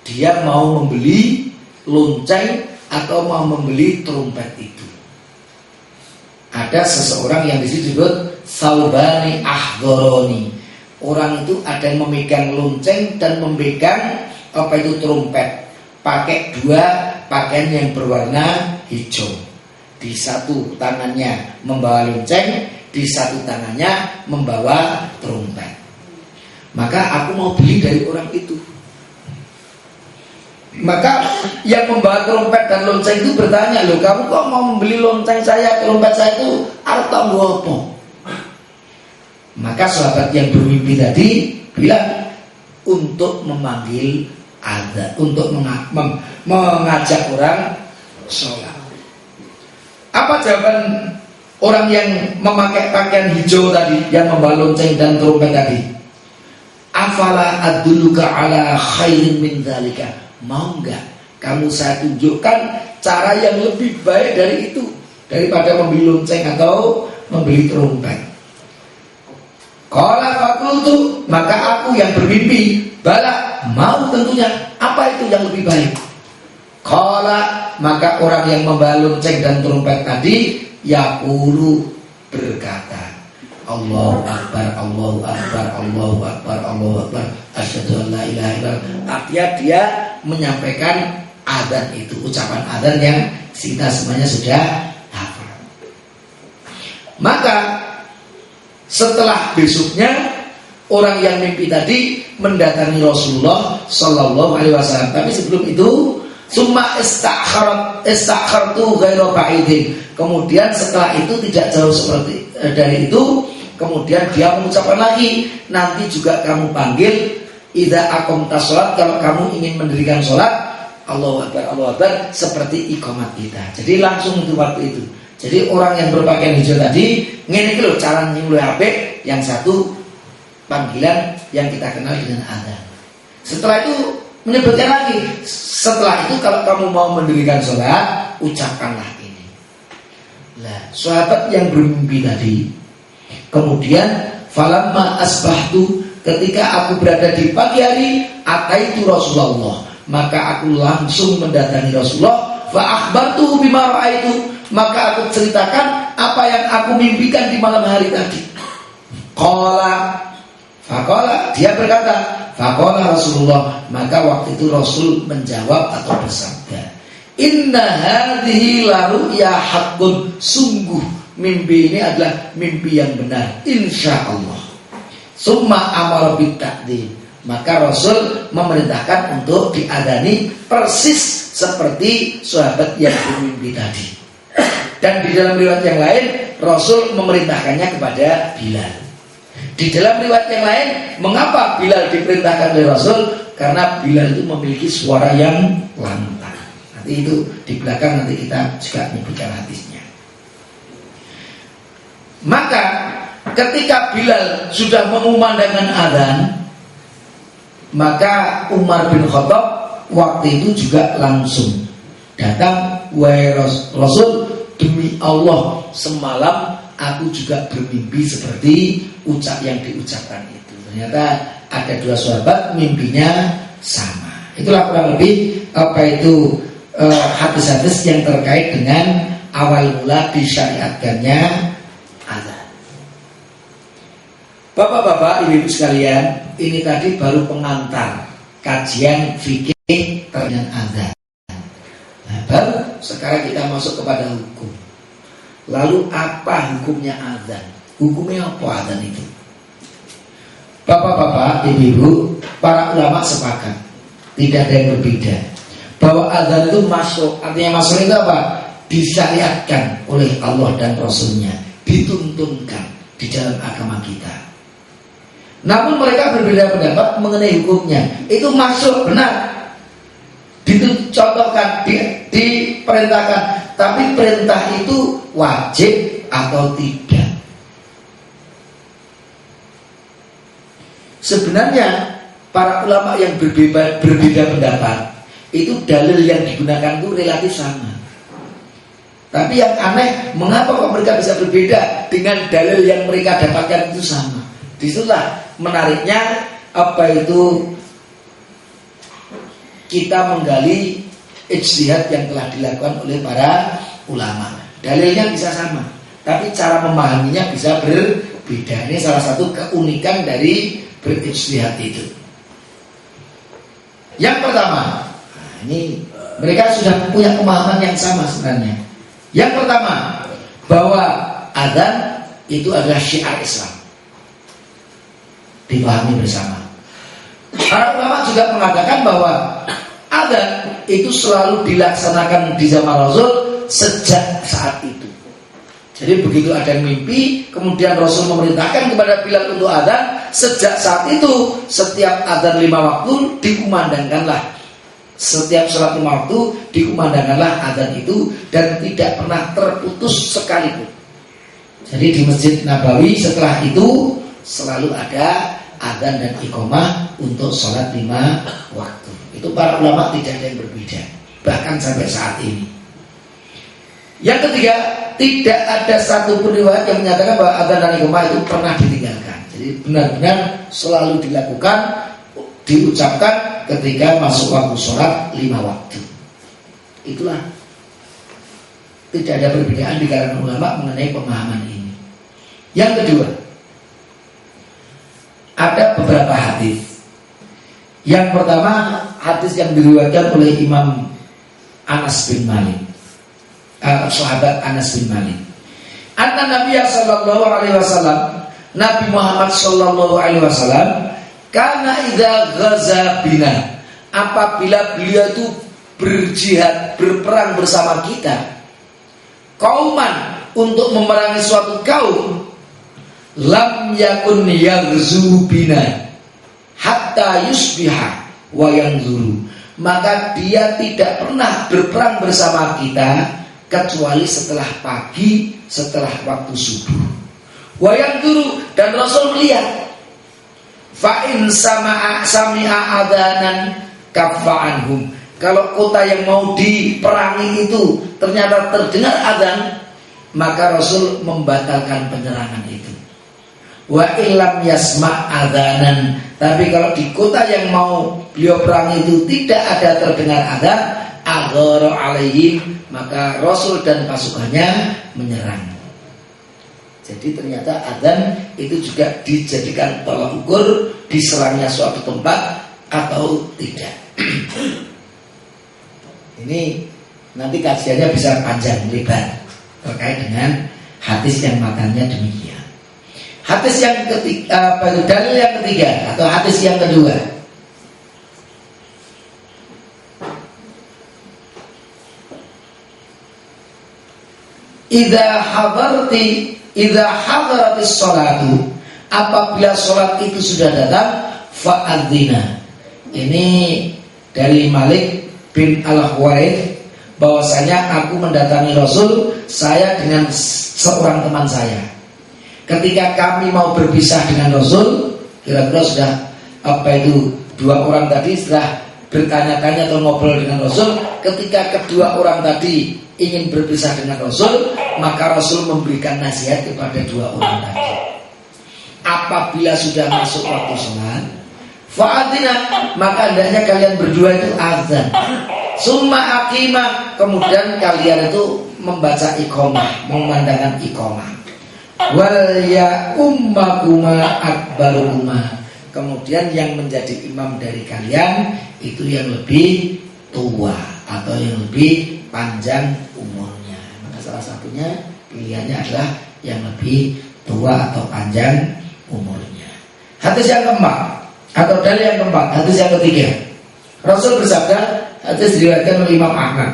Dia mau membeli lonceng atau mau membeli trompet itu. Ada seseorang yang disebut Saubani Ahdoroni. Orang itu ada yang memegang lonceng dan memegang trompet, pakai dua pakaian yang berwarna hijau. Di satu tangannya membawa lonceng, di satu tangannya membawa trompet. Maka aku mau beli dari orang itu. Maka yang membawa trompet dan lonceng itu bertanya, loh kamu kok mau membeli lonceng saya, trompet saya itu arep apa? Maka sahabat yang bermimpi tadi bilang untuk memanggil azan, untuk mengajak orang sholat. Apa jawaban orang yang memakai pakaian hijau tadi, yang membawa lonceng dan trompet tadi? Afala adulluka ala khairin min dzalika. Mau enggak kamu saya tunjukkan cara yang lebih baik dari itu, daripada membeli lonceng atau membeli trompet? Qala fakultu, maka aku yang bermimpi, bala, mau tentunya. Apa itu yang lebih baik? Qala, maka orang yang membawa lonceng dan trompet tadi yaqulu, berkata, Allahu Akbar, Allahu Akbar, Allahu Akbar, Allahu Akbar, asyhadu an la ilaha illallah. Artinya dia menyampaikan adzan itu, ucapan adzan yang kita semuanya sudah hafal. Maka setelah besoknya orang yang mimpi tadi mendatangi Rasulullah Sallallahu Alaihi Wasallam. Tapi sebelum itu, summa istakhartu ghairu ba'idin. Kemudian setelah itu tidak jauh seperti dari itu, kemudian dia mengucapkan lagi, nanti juga kamu panggil idza aqamta shalat, kalau kamu ingin mendirikan sholat, Allahu Akbar, Allahu Akbar, seperti iqamat kita. Jadi langsung itu waktu itu. Jadi orang yang berpakaian hijau tadi, ngene iki lho cara nyuluh apik, yang satu panggilan yang kita kenal dengan adzan. Setelah itu menyebutkan lagi, setelah itu kalau kamu mau mendirikan sholat, ucapkanlah ini. Lah, sahabat yang bermimpi tadi, kemudian falamma asbahtu, ketika aku berada di pagi hari, ataitu Rasulullah, maka aku langsung mendatangi Rasulullah, fa akhbartu bima ra'aitu, maka aku ceritakan apa yang aku mimpikan di malam hari tadi. Faqala, dia berkata, faqala Rasulullah, maka waktu itu Rasul menjawab atau bersabda, inna hadhihi la ru'ya haqqun, sungguh mimpi ini adalah mimpi yang benar, insyaallah. Summa amara bit ta'dzim, maka Rasul memerintahkan untuk diadani persis seperti sahabat yang bermimpi tadi. Dan di dalam riwayat yang lain Rasul memerintahkannya kepada Bilal. Di dalam riwayat yang lain, mengapa Bilal diperintahkan oleh Rasul? Karena Bilal itu memiliki suara yang lantang. Nanti itu di belakang nanti kita juga menyebutkan hadisnya. Maka ketika Bilal sudah mengumandangkan adzan, Maka Umar bin Khattab waktu itu juga langsung datang, wahai Rasul, demi Allah semalam aku juga bermimpi seperti yang diucapkan itu. Ternyata ada dua sahabat mimpinya sama. Itulah kurang lebih hadis-hadis yang terkait dengan awal mula disyariatkannya azan. Bapak-bapak, ibu-ibu sekalian, ini tadi baru pengantar kajian fikih terkait azan. Nah, baru sekarang kita masuk kepada hukum. Lalu apa hukumnya azan? Hukumnya apa azan itu? Bapak-bapak, ibu-ibu, para ulama sepakat, tidak ada yang berbeda, bahwa azan itu masuk. Artinya masuk itu apa? Disyariatkan oleh Allah dan Rasulnya, dituntunkan di dalam agama kita. Namun mereka berbeda pendapat mengenai hukumnya. Itu masuk, benar, dicontohkan, diperintahkan. Tapi perintah itu wajib atau tidak? Sebenarnya para ulama yang berbeda pendapat, itu dalil yang digunakan itu relatif sama. Tapi yang aneh, mengapa kok mereka bisa berbeda dengan dalil yang mereka dapatkan itu sama? Disitulah menariknya kita menggali ijtihad yang telah dilakukan oleh para ulama. Dalilnya bisa sama, tapi cara memahaminya bisa berbeda. Ini salah satu keunikan dari berijtihad itu. Yang pertama, ini mereka sudah punya pemahaman yang sama sebenarnya. Yang pertama, bahwa adzan itu adalah syiar Islam, dipahami bersama. Para ulama juga mengatakan bahwa adzan itu selalu dilaksanakan di zaman Rasul sejak saat itu. Jadi begitu ada yang mimpi, kemudian Rasul memerintahkan kepada Bilal untuk adzan. Sejak saat itu, setiap adzan 5 waktu dikumandangkanlah. Setiap sholat 5 waktu dikumandangkanlah adzan itu, dan tidak pernah terputus sekalipun. Jadi di Masjid Nabawi setelah itu selalu ada adzan dan iqamah untuk sholat 5 waktu. Itu para ulama tidak ada yang berbeda, bahkan sampai saat ini. Yang ketiga, tidak ada satupun riwayat yang menyatakan bahwa adzan dan iqamah itu pernah ditinggalkan. Jadi benar-benar selalu dilakukan, diucapkan ketika masuk waktu sholat 5 waktu. Itulah, tidak ada perbedaan di kalangan ulama mengenai pemahaman ini. Yang kedua, ada beberapa hadis. Yang pertama, hadis yang diriwayatkan oleh Imam Anas bin Malik, sahabat Anas bin Malik. Anna Nabi sallallahu alaihi wasallam, Nabi Muhammad sallallahu alaihi wasallam, karena idza ghaza bina, apabila beliau itu berjihad, berperang bersama kita, kauman, untuk memerangi suatu kaum, lam yakun yaghzu bina hatta yusbiha wa yanzuru, maka dia tidak pernah berperang bersama kita kecuali setelah pagi, setelah waktu subuh. Wa yanzuru, dan Rasul melihat. Fa in sami'a adzanan kaffa anhum, kalau kota yang mau diperangi itu ternyata terdengar adzan, maka Rasul membatalkan penyerangan itu. Wa illam yasma' adzanan, tapi kalau di kota yang mau beliau perangi itu tidak ada terdengar adzan, aghara alaihim, maka Rasul dan pasukannya menyerang. Jadi ternyata adzan itu juga dijadikan tolak ukur diserangnya suatu tempat atau tidak. Ini nanti kajiannya bisa panjang lebar terkait dengan hadis yang matanya demikian. Hadis yang ketiga, dalil yang ketiga atau hadis yang kedua. Idza hadaratis sholatu, apabila sholat itu sudah datang, fa'adzina. Ini dari Malik bin Al-Huwairith, bahwasanya aku mendatangi Rasul, saya dengan seorang teman saya. Ketika kami mau berpisah dengan Rasul, kira-kira sudah dua orang tadi setelah bertanya-tanya atau ngobrol dengan Rasul, ketika kedua orang tadi ingin berpisah dengan Rasul, maka Rasul memberikan nasihat kepada dua orang tadi. Apabila sudah masuk waktu sholat, fa'adina, maka hendaknya kalian berdua itu azan. Summa aqima, kemudian kalian itu membaca iqamah, memandangkan iqamah. Wal ya ummakuma akbarukuma, kemudian yang menjadi imam dari kalian itu yang lebih tua atau yang lebih panjang umurnya. Maka salah satunya pilihannya adalah yang lebih tua atau panjang umurnya. Hadis yang keempat atau dalil yang keempat, hadis yang ketiga. Rasul bersabda, hadis diriwayatkan oleh Imam Ahmad.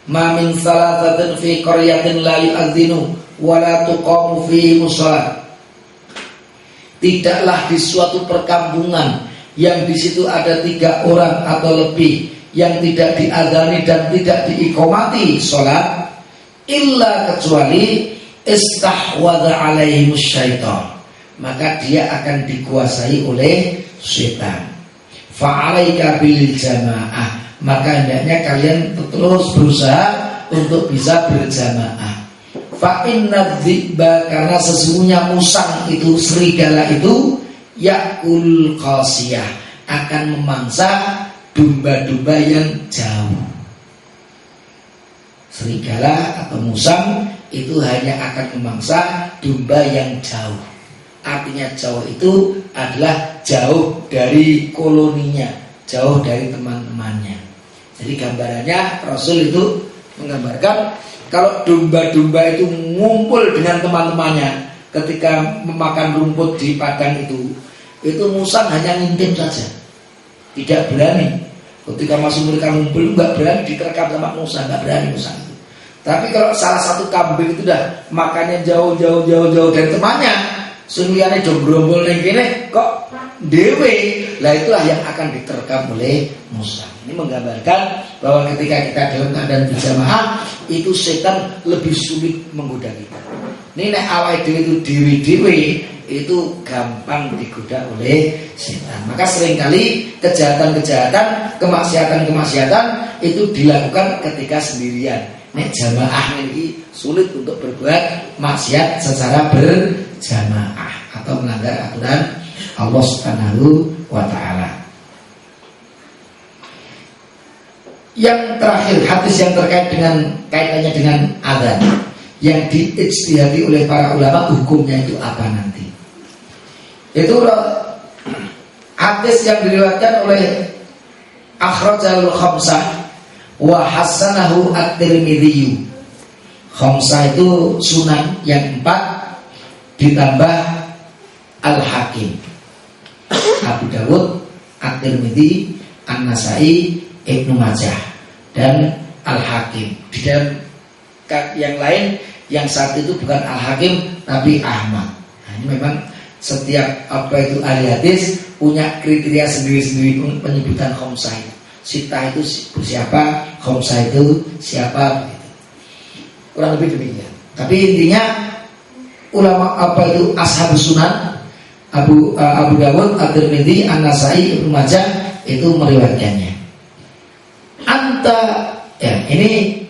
Ma min salasatin fi qaryatin la yu'adzinu wa la tuqamu fihi mushalah. Tidaklah di suatu perkampungan yang di situ ada 3 orang atau lebih yang tidak diadzani dan tidak diiqamati sholat, illa kecuali istahwadha alaihimus syaitan, maka dia akan dikuasai oleh syaitan. Fa'alaika bil jamaah, maka hendaknya kalian terus berusaha untuk bisa berjamaah. Fa inna dziba, karena sesungguhnya musang itu, serigala itu, yakul qasiyah, akan memangsa domba-domba yang jauh. Serigala atau musang itu hanya akan memangsa domba yang jauh. Artinya jauh itu adalah jauh dari koloninya, jauh dari teman-temannya. Jadi gambarannya Rasul itu menggambarkan kalau domba-domba itu ngumpul dengan teman-temannya ketika memakan rumput di padang itu musang hanya ngintip saja, tidak berani. Ketika masuk mereka ngumpul nggak berani diterkam sama musang, nggak berani musang itu. Tapi kalau salah satu kambing itu dah makannya jauh dari temannya, sungguhnya jombrombol yang gini kok dewe, lah itulah yang akan diterkam oleh musang. Ini menggambarkan bahwa ketika kita dalam keadaan berjamaah itu setan lebih sulit menggoda kita. Ini nek awake dhewe itu dewe-dewe itu gampang digoda oleh setan. Maka seringkali kejahatan-kejahatan, kemaksiatan-kemaksiatan itu dilakukan ketika sendirian. Nek jamaah ini sulit untuk berbuat maksiat secara berjamaah atau melanggar aturan Allah Subhanahu wa taala. Yang terakhir, hadis yang terkait dengan kaitannya dengan adzan yang diijtihadi oleh para ulama, hukumnya itu apa nanti? Itu hadis yang diriwayatkan oleh akhrajal khamsah wa hasanahu at-Tirmidzi. Khamsah itu sunan yang 4 ditambah Al-Hakim, Abu Dawud, At-Tirmidzi, An-Nasai, Ibnu Majah dan Al-Hakim. Di dalam yang lain yang satu itu bukan Al-Hakim tapi Ahmad. Nah, ini memang setiap ahli hadis punya kriteria sendiri-sendiri penyebutan khamsah itu. Sitah itu siapa, khamsah itu siapa, begitu. Kurang lebih demikian. Tapi intinya ulama ashabus sunan Abu Dawud, At-Tirmidzi, An-Nasai, Ibnu Majah itu meriwayatkannya. Ini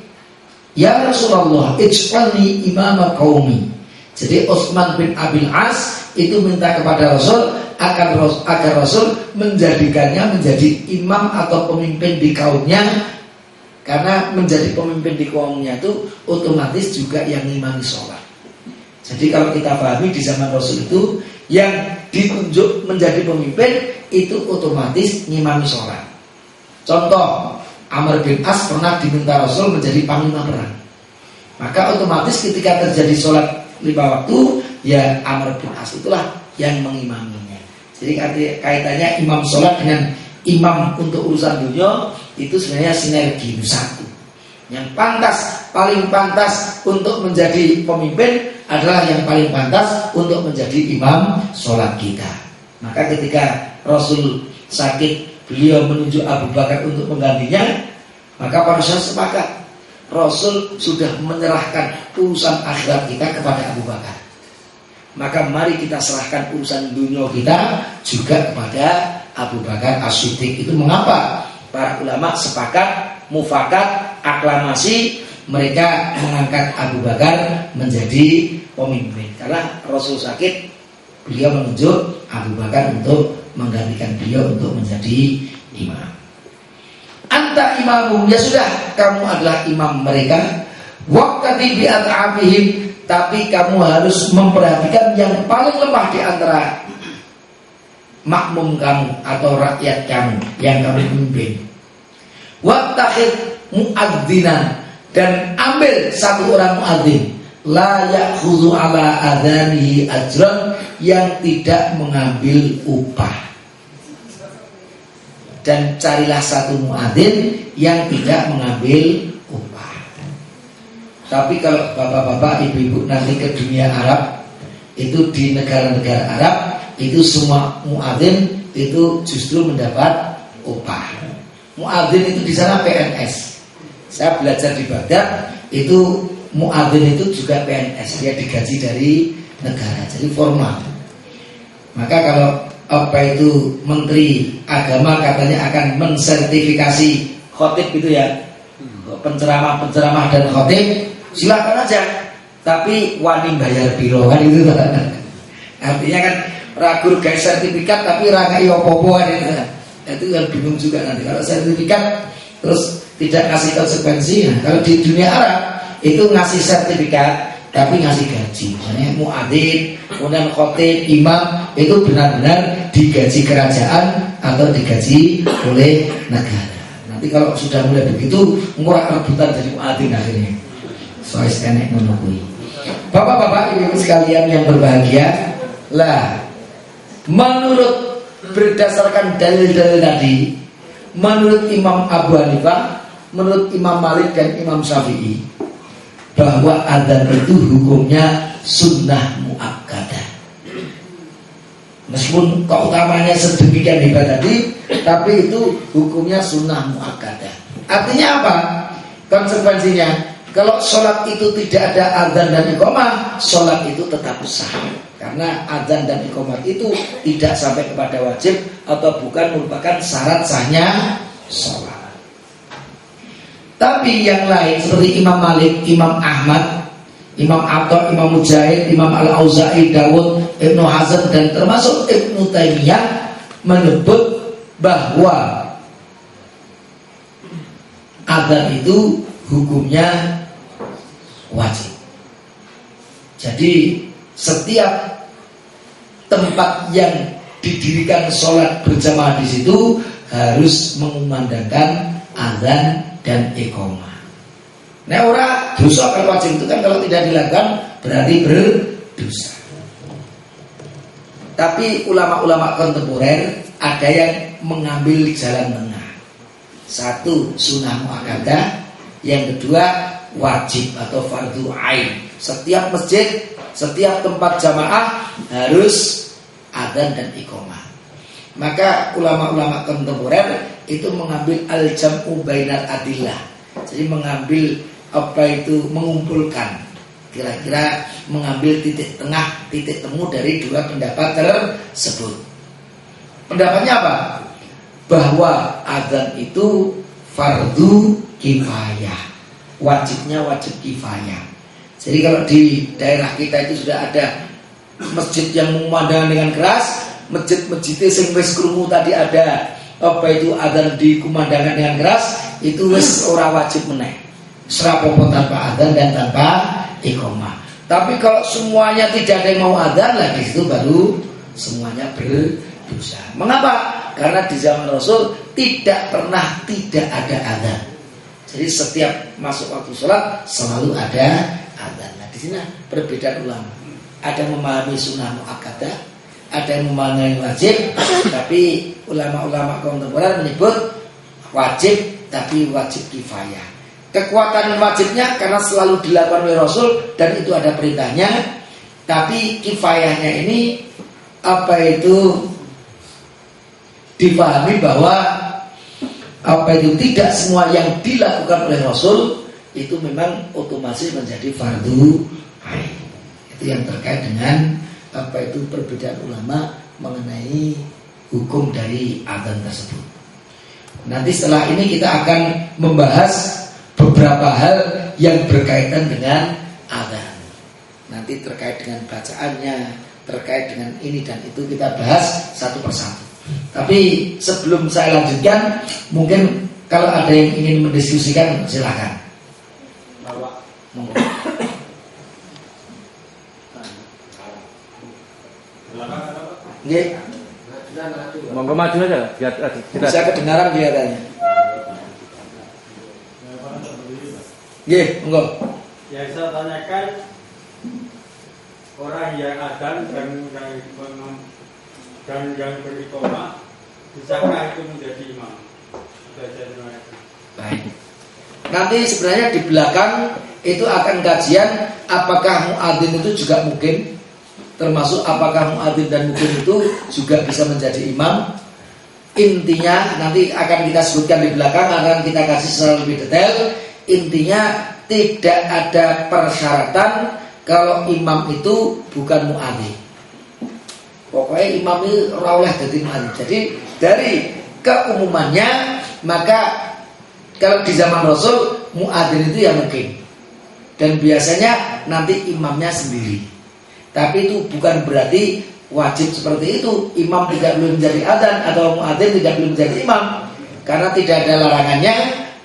ya Rasulullah, ij'alni imama qaumi. Jadi Utsman bin Abil As itu minta kepada Rasul agar Rasul menjadikannya menjadi imam atau pemimpin di kaumnya, karena menjadi pemimpin di kaumnya itu otomatis juga yang ngimami sholat. Jadi kalau kita pahami di zaman Rasul itu yang ditunjuk menjadi pemimpin itu otomatis ngimami sholat. Contoh, Amr bin As pernah diminta Rasul menjadi panglima perang. Maka otomatis ketika terjadi sholat 5 waktu, ya Amr bin As itulah yang mengimaminya. Jadi kaitannya imam sholat dengan imam untuk urusan dunia itu sebenarnya sinergi satu. Yang paling pantas untuk menjadi pemimpin adalah yang paling pantas untuk menjadi imam sholat kita. Maka ketika Rasul sakit, beliau menunjuk Abu Bakar untuk menggantinya, maka para sahabat sepakat Rasul sudah menyerahkan urusan akhirat kita kepada Abu Bakar. maka mari kita serahkan urusan dunia kita juga kepada Abu Bakar As-Siddiq. Itu mengapa para ulama sepakat, mufakat, aklamasi, mereka mengangkat Abu Bakar menjadi pemimpin. Karena Rasul sakit, beliau menunjuk Abu Bakar untuk menggantikan beliau untuk menjadi imam. Anta imamum, ya sudah, kamu adalah imam mereka. Waqtadi bi at'abihim, tapi kamu harus memperhatikan yang paling lemah di antara makmum kamu atau rakyat kamu yang kamu pimpin. Wattahid mu'adzinan, dan ambil satu orang muadzin la ya'khudhu ala adanihi ajran, yang tidak mengambil upah. Dan carilah satu muadzin yang tidak mengambil upah. Tapi kalau bapak-bapak, ibu-ibu nanti ke dunia Arab, itu di negara-negara Arab, itu semua muadzin itu justru mendapat upah. Muadzin itu di sana PNS. Saya belajar di Baghdad, itu muadzin itu juga PNS, dia digaji dari negara, jadi formal. Maka kalau Menteri Agama katanya akan mensertifikasi khotib gitu ya, penceramah dan khotib, silakan aja, tapi wani bayar biro kan itu. Artinya kan ragu guys sertifikat tapi ragai opo-opo kan itu kan bingung juga nanti kalau sertifikat terus tidak ngasih konsekuensi. Nah, kalau di dunia Arab itu ngasih sertifikat tapi ngasih gaji, misalnya muadzin, kemudian khotib, imam, itu benar-benar digaji kerajaan atau digaji oleh negara. Nanti kalau sudah mulai begitu, ngurang rebutan jadi muadzin akhirnya. Soalnya enek menunggu. Bapak-bapak, ibu sekalian yang berbahagia, lah, menurut berdasarkan dalil-dalil tadi, menurut Imam Abu Hanifah, menurut Imam Malik dan Imam Syafi'i, bahwa adzan itu hukumnya sunnah muakkadah. Meskipun keutamanya sedemikian hebat tadi, tapi itu hukumnya sunnah muakkadah. Artinya apa? Konsekuensinya, kalau sholat itu tidak ada adzan dan iqamah, sholat itu tetap sah. Karena adzan dan iqamah itu tidak sampai kepada wajib atau bukan merupakan syarat sahnya sholat. Tapi yang lain seperti Imam Malik, Imam Ahmad, Imam Atta, Imam Mujahid, Imam Al-Auza'i, Dawud, Ibnu Hazm dan termasuk Ibnu Taimiyah menyebut bahwa adzan itu hukumnya wajib. Jadi setiap tempat yang didirikan sholat berjamaah di situ harus mengumandangkan adzan dan iqamah. Nah, orang dosa kalau wajib itu kan kalau tidak dilakukan berarti berdosa. Tapi ulama-ulama kontemporer ada yang mengambil jalan tengah. Satu, sunnah muakkadah. Yang kedua, wajib atau fardhu ain. Setiap masjid, setiap tempat jamaah harus adzan dan iqamah. Maka ulama-ulama kontemporer itu mengambil al-jam'u bainal adillah. Jadi mengambil mengumpulkan, kira-kira mengambil titik tengah, titik temu dari dua pendapat tersebut. Pendapatnya apa? Bahwa adzan itu fardu kifayah, wajibnya wajib kifayah. Jadi kalau di daerah kita itu sudah ada masjid yang memandang dengan keras, masjid-masjid sing wis krungu tadi ada adzan dikumandangkan dengan keras, itu wis ora wajib meneh. Serapopo tanpa adzan dan tanpa iqamah. Tapi kalau semuanya tidak ada yang mau adzan, lah di situ baru semuanya berdosa. Mengapa? Karena di zaman Rasul tidak pernah tidak ada adzan. Jadi setiap masuk waktu sholat selalu ada adzan. Nah, di sini perbedaan ulama. Ada yang memahami sunnah muakkadah, ada yang memahami wajib, tapi ulama-ulama kontemporer menyebut wajib tapi wajib kifayah. Kekuatan wajibnya karena selalu dilakukan oleh Rasul dan itu ada perintahnya, tapi kifayahnya ini dipahami bahwa tidak semua yang dilakukan oleh Rasul itu memang otomatis menjadi fardu ain. Itu yang terkait dengan apa itu perbedaan ulama mengenai hukum dari adzan tersebut. Nanti setelah ini kita akan membahas beberapa hal yang berkaitan dengan adzan. Nanti terkait dengan bacaannya, terkait dengan ini dan itu kita bahas satu persatu. Tapi sebelum saya lanjutkan, mungkin kalau ada yang ingin mendiskusikan silakan. Nggih. Monggo maju aja biar kita Bisa kedengaran kelihatannya. Nggih, monggo. Yang saya tanyakan, orang yang adzan dan yang beriqamah, bisakah itu menjadi imam? Baik. Nanti sebenarnya di belakang itu akan kajian apakah muadzin itu juga mungkin, termasuk apakah muadzin dan mungkin itu juga bisa menjadi imam. Intinya nanti akan kita sebutkan di belakang, akan kita kasih secara lebih detail. Intinya tidak ada persyaratan kalau imam itu bukan muadzin. Pokoknya imam itu ora oleh dadi muadzin. Jadi dari keumumannya, maka kalau di zaman Rasul muadzin itu ya mungkin. Dan biasanya nanti imamnya sendiri. Tapi itu bukan berarti wajib seperti itu. Imam tidak boleh menjadi adzan atau muadzin tidak boleh menjadi imam. Karena tidak ada larangannya,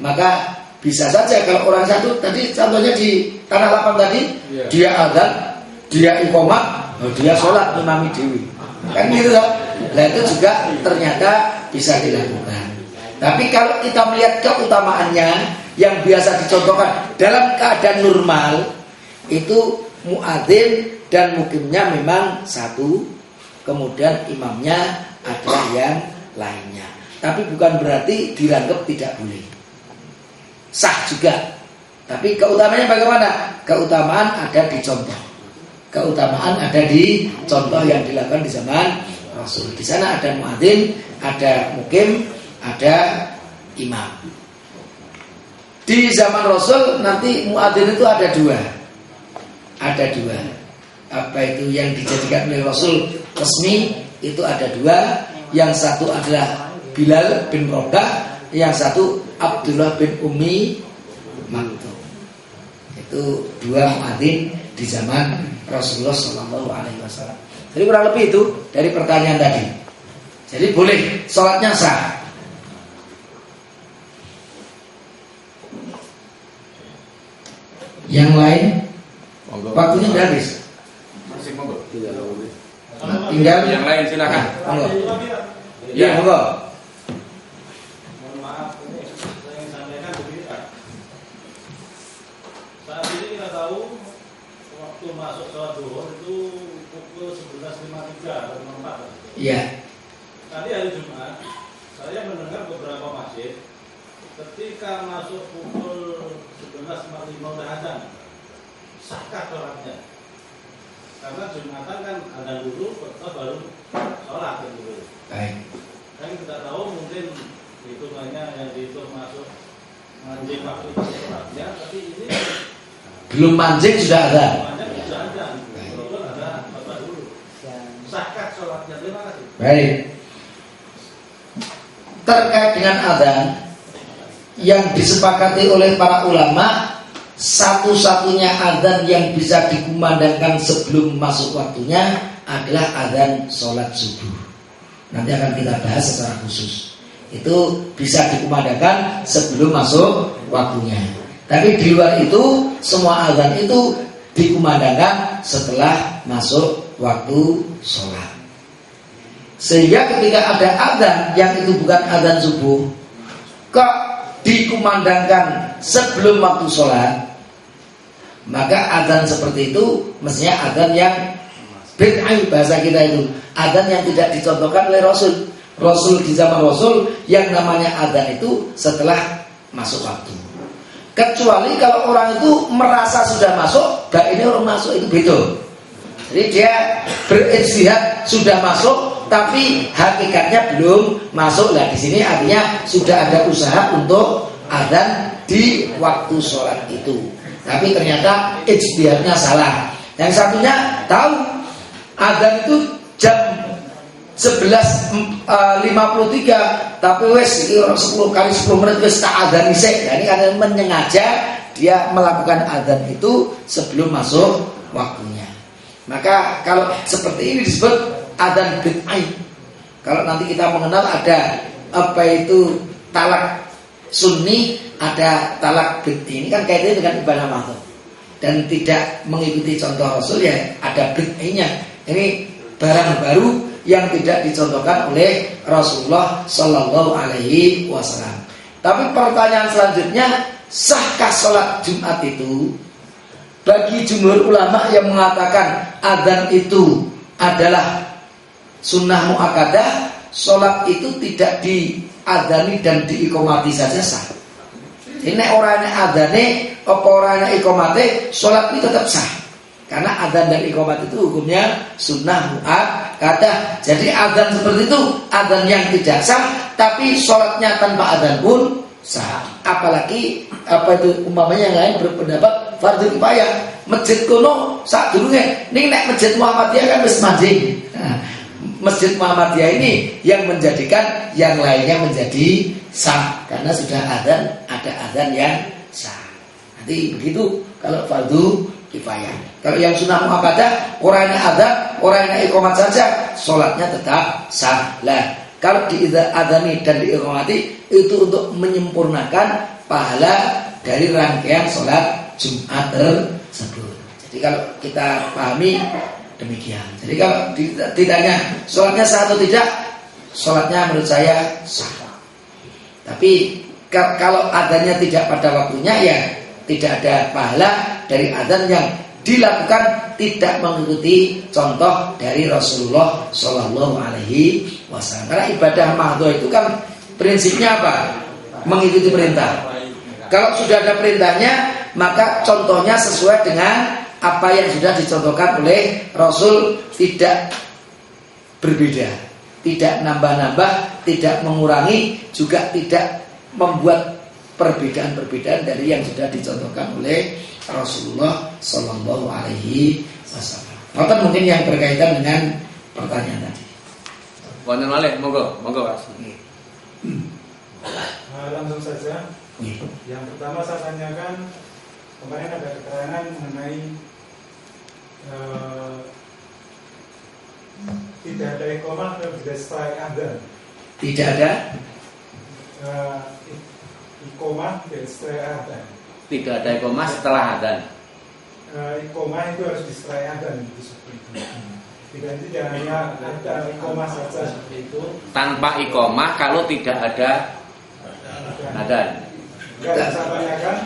maka bisa saja kalau orang satu tadi contohnya di Tanah Lapang tadi, dia adzan, dia iqamah, dia sholat imami dewi. Kan gitu loh. Nah itu juga ternyata bisa dilakukan. Tapi kalau kita melihat keutamaannya yang biasa dicontohkan dalam keadaan normal, itu muadzin dan mukimnya memang satu, kemudian imamnya adalah yang lainnya. Tapi bukan berarti dianggap tidak boleh. Sah juga. Tapi keutamaannya bagaimana? Keutamaan ada di contoh. Keutamaan ada di contoh yang dilakukan di zaman Rasul. Di sana ada muadzin, ada mukim, ada imam. Di zaman Rasul nanti muadzin itu ada dua. Ada dua. Apa itu yang dijadikan oleh Rasul resmi itu ada dua. Yang satu adalah Bilal bin Rabah, yang satu Abdullah bin Ummi Maktum. Itu dua muadzin di zaman Rasulullah SAW. Jadi kurang lebih itu dari pertanyaan tadi. Jadi boleh, sholatnya sah. Yang lain, waktunya sudah habis. masih monggo. Tinggal Yang lain silakan. monggo. Ya, Monggo. Mohon maaf, ini saya ingin sampaikan begini Pak. Saat ini kita tahu waktu masuk sholat zuhur itu pukul 11.53 atau 54. Iya. Tadi hari Jumat, saya mendengar beberapa masjid ketika masuk pukul 11.45 udah adzan, sahkah sholatnya? Karena Jumatan kan adzan dulu, baru sholat kan dulu. Baik. Kan kita tahu mungkin hitungannya yang dihitung masuk mancing waktu itu sholatnya, tapi ini Belum mancing sudah ada. banyak sudah adzan, walaupun ada apa dulu. Sahkah sholatnya? Terima kasih. Baik. Terkait dengan adzan yang disepakati oleh para ulama, satu-satunya adzan yang bisa dikumandangkan sebelum masuk waktunya adalah adzan sholat subuh. Nanti akan kita bahas secara khusus. Itu bisa dikumandangkan sebelum masuk waktunya. Tapi di luar itu, semua adzan itu dikumandangkan setelah masuk waktu sholat. Sehingga ketika ada adzan yang itu bukan adzan subuh, kok dikumandangkan sebelum waktu sholat, maka adzan seperti itu mestinya adzan yang bid'ah, bahasa kita itu adzan yang tidak dicontohkan oleh Rasul. Rasul di zaman Rasul yang namanya adzan itu setelah masuk waktu. Kecuali kalau orang itu merasa sudah masuk, dan ini orang masuk itu beda. Jadi dia berijtihad sudah masuk, tapi hakikatnya belum masuk. Lah di sini artinya sudah ada usaha untuk adzan di waktu sholat itu, tapi ternyata ijtihadnya salah. Yang satunya tahu Adzan itu jam 11.53 tapi wes 10 kali 10 menit wes tak adzan isek. Ini karena menyengaja dia melakukan adzan itu sebelum masuk waktunya. Maka kalau seperti ini disebut adzan bid'ah. Kalau nanti kita mengenal ada apa itu talak sunni, ada talak bid'ah. Ini kan kaitannya dengan ibadah mahdoh dan tidak mengikuti contoh Rasul, ya ada bid'ahnya. Ini barang baru yang tidak dicontohkan oleh Rasulullah Sallallahu Alaihi Wasallam. Tapi pertanyaan selanjutnya, sahkah sholat Jumat itu? Bagi jumhur ulama yang mengatakan adzan itu adalah sunnah muakkadah, sholat itu tidak diadzani dan diiqomati saja sah. Ini orangnya adzane, apa orangnya iqomate, sholat itu tetap sah. Karena adzan dan iqamat itu hukumnya sunnah muakkadah. Jadi adzan seperti itu adzan yang tidak sah, tapi sholatnya tanpa adzan pun sah. Apalagi apa itu umpamanya yang lain berpendapat fardhu kifayah. Masjid kuno sak durunge ning nek Masjid Muhammadiyah kan wis manjing. Nah, Masjid Muhammadiyah ini yang menjadikan yang lainnya menjadi sah karena sudah ada adzan yang sah. Nanti begitu kalau fardhu kifayah. Kalau yang sunnah muakkadah, orangnya adzan, orangnya iqamat saja, sholatnya tetap sah. Lah, kalau diadzani dan diiqamati itu untuk menyempurnakan pahala dari rangkaian sholat Jumat tersebut. Jadi kalau kita pahami demikian. Jadi kalau ditanya sholatnya sah atau tidak, sholatnya menurut saya sah. Tapi kalau adzannya tidak pada waktunya, ya tidak ada pahala dari adzan yang dilakukan tidak mengikuti contoh dari Rasulullah Shallallahu Alaihi Wasallam. Karena ibadah mahdhah itu kan prinsipnya apa? Mengikuti perintah. Kalau sudah ada perintahnya, maka contohnya sesuai dengan apa yang sudah dicontohkan oleh Rasul, tidak berbeda, tidak nambah-nambah, tidak mengurangi, juga tidak membuat perbedaan-perbedaan dari yang sudah dicontohkan oleh Rasulullah Sallallahu Alaihi Wasallam. Maka mungkin yang berkaitan dengan pertanyaan tadi. Wonten malih, monggo Mas. Langsung saja. Yang pertama saya tanyakan, kemarin ada keterangan mengenai tidak ada iqamah dan tidak setelah adzan. Tidak ada iqamah dan setelah adzan. Tidak ada iqamah setelah adzan. Iqamah itu harus disetelah adzan itu seperti itu. Tidak, itu jangan hanya ada iqamah saja seperti itu. Tanpa iqamah kalau tidak ada adzan. Enggak, saya tanyakan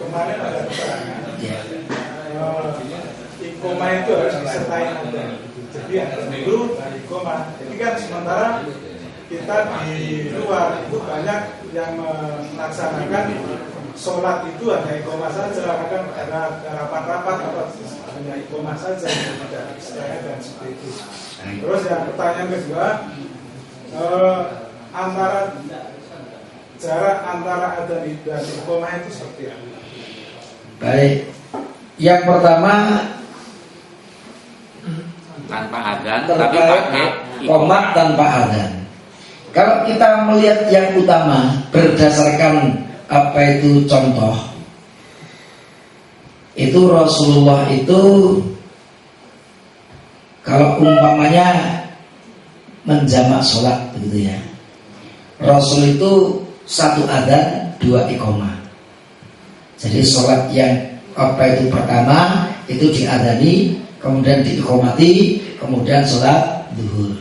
kemarin ada keterangan iqamah itu harus disertai adzan. Jadi adzan dulu dan iqamah. Ini kan sementara kita di luar itu banyak yang melaksanakan sholat itu hanya iqamah saja, kan ada rapat-rapat apa hanya iqamah saja, tidak istilahnya dan seperti itu. Terus yang pertanyaan kedua, jarak antara adzan dan iqamah itu seperti apa? baik. Yang pertama Tanpa adzan tapi terkait pakai qomat tanpa adzan. Kalau kita melihat yang utama berdasarkan apa itu contoh, itu Rasulullah itu kalau umpamanya menjamak sholat begitu ya, Rasul itu satu adzan dua iqamah. Jadi sholat yang apa itu pertama itu diadzani, kemudian diiqamati, kemudian sholat zuhur.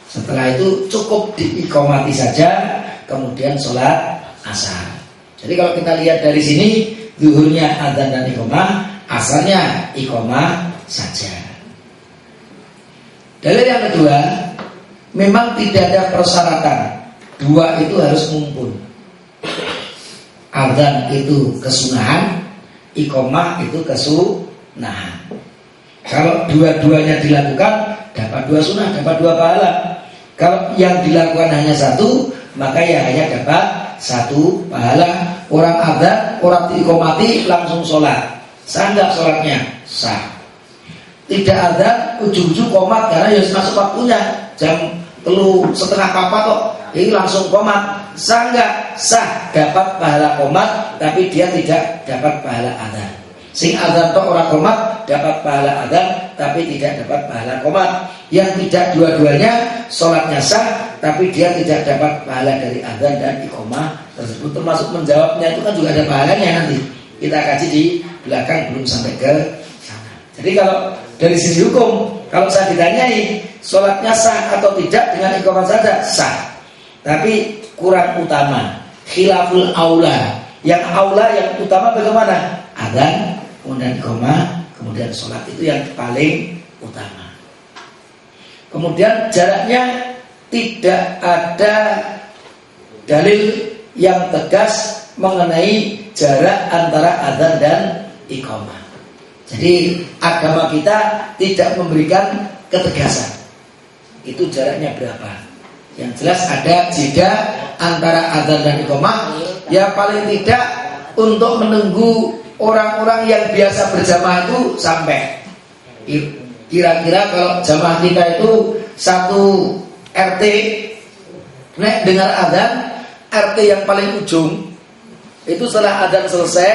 Setelah itu cukup diiqamati saja, kemudian sholat asar. Jadi kalau kita lihat dari sini, zuhurnya adzan dan iqamah, asarnya iqamah saja. Dalil yang kedua, memang tidak ada persyaratan dua itu harus ngumpul. Adzan itu kesunahan, iqamah itu kesunahan. Kalau dua-duanya dilakukan, dapat dua sunnah, dapat dua pahala. Kalau yang dilakukan hanya satu, maka ya hanya dapat satu pahala. Orang adzan, orang diiqamati langsung sholat. Sah nggak sholatnya? Sah. tidak ada ujung-ujung komat karena ya masuk waktunya jam 3:30 kok ini langsung komat. Sah nggak? Sah, dapat pahala komat, tapi dia tidak dapat pahala adzan. Sing adzan tok ora komat dapat pahala adzan, tapi tidak dapat pahala komat. Yang tidak dua-duanya sholatnya sah, tapi dia tidak dapat pahala dari adzan dan iqomah tersebut. Termasuk menjawabnya itu kan juga ada pahalanya nanti. Kita kaji di belakang, belum sampai ke sana. Jadi kalau dari sisi hukum, kalau saya ditanyai sholatnya sah atau tidak dengan iqomah saja sah, tapi kurang utama, khilaful aula. Yang aula, yang utama bagaimana? Adzan, kemudian iqomah, kemudian sholat, itu yang paling utama. Kemudian jaraknya tidak ada dalil yang tegas mengenai jarak antara adzan dan iqomah. Jadi agama kita tidak memberikan ketegasan itu jaraknya berapa. Yang jelas ada jeda antara adzan dan iqomah. Ya paling tidak untuk menunggu orang-orang yang biasa berjamaah itu sampai. Kira-kira kalau jamaah kita itu satu RT, nek dengar adzan, RT yang paling ujung itu setelah adzan selesai,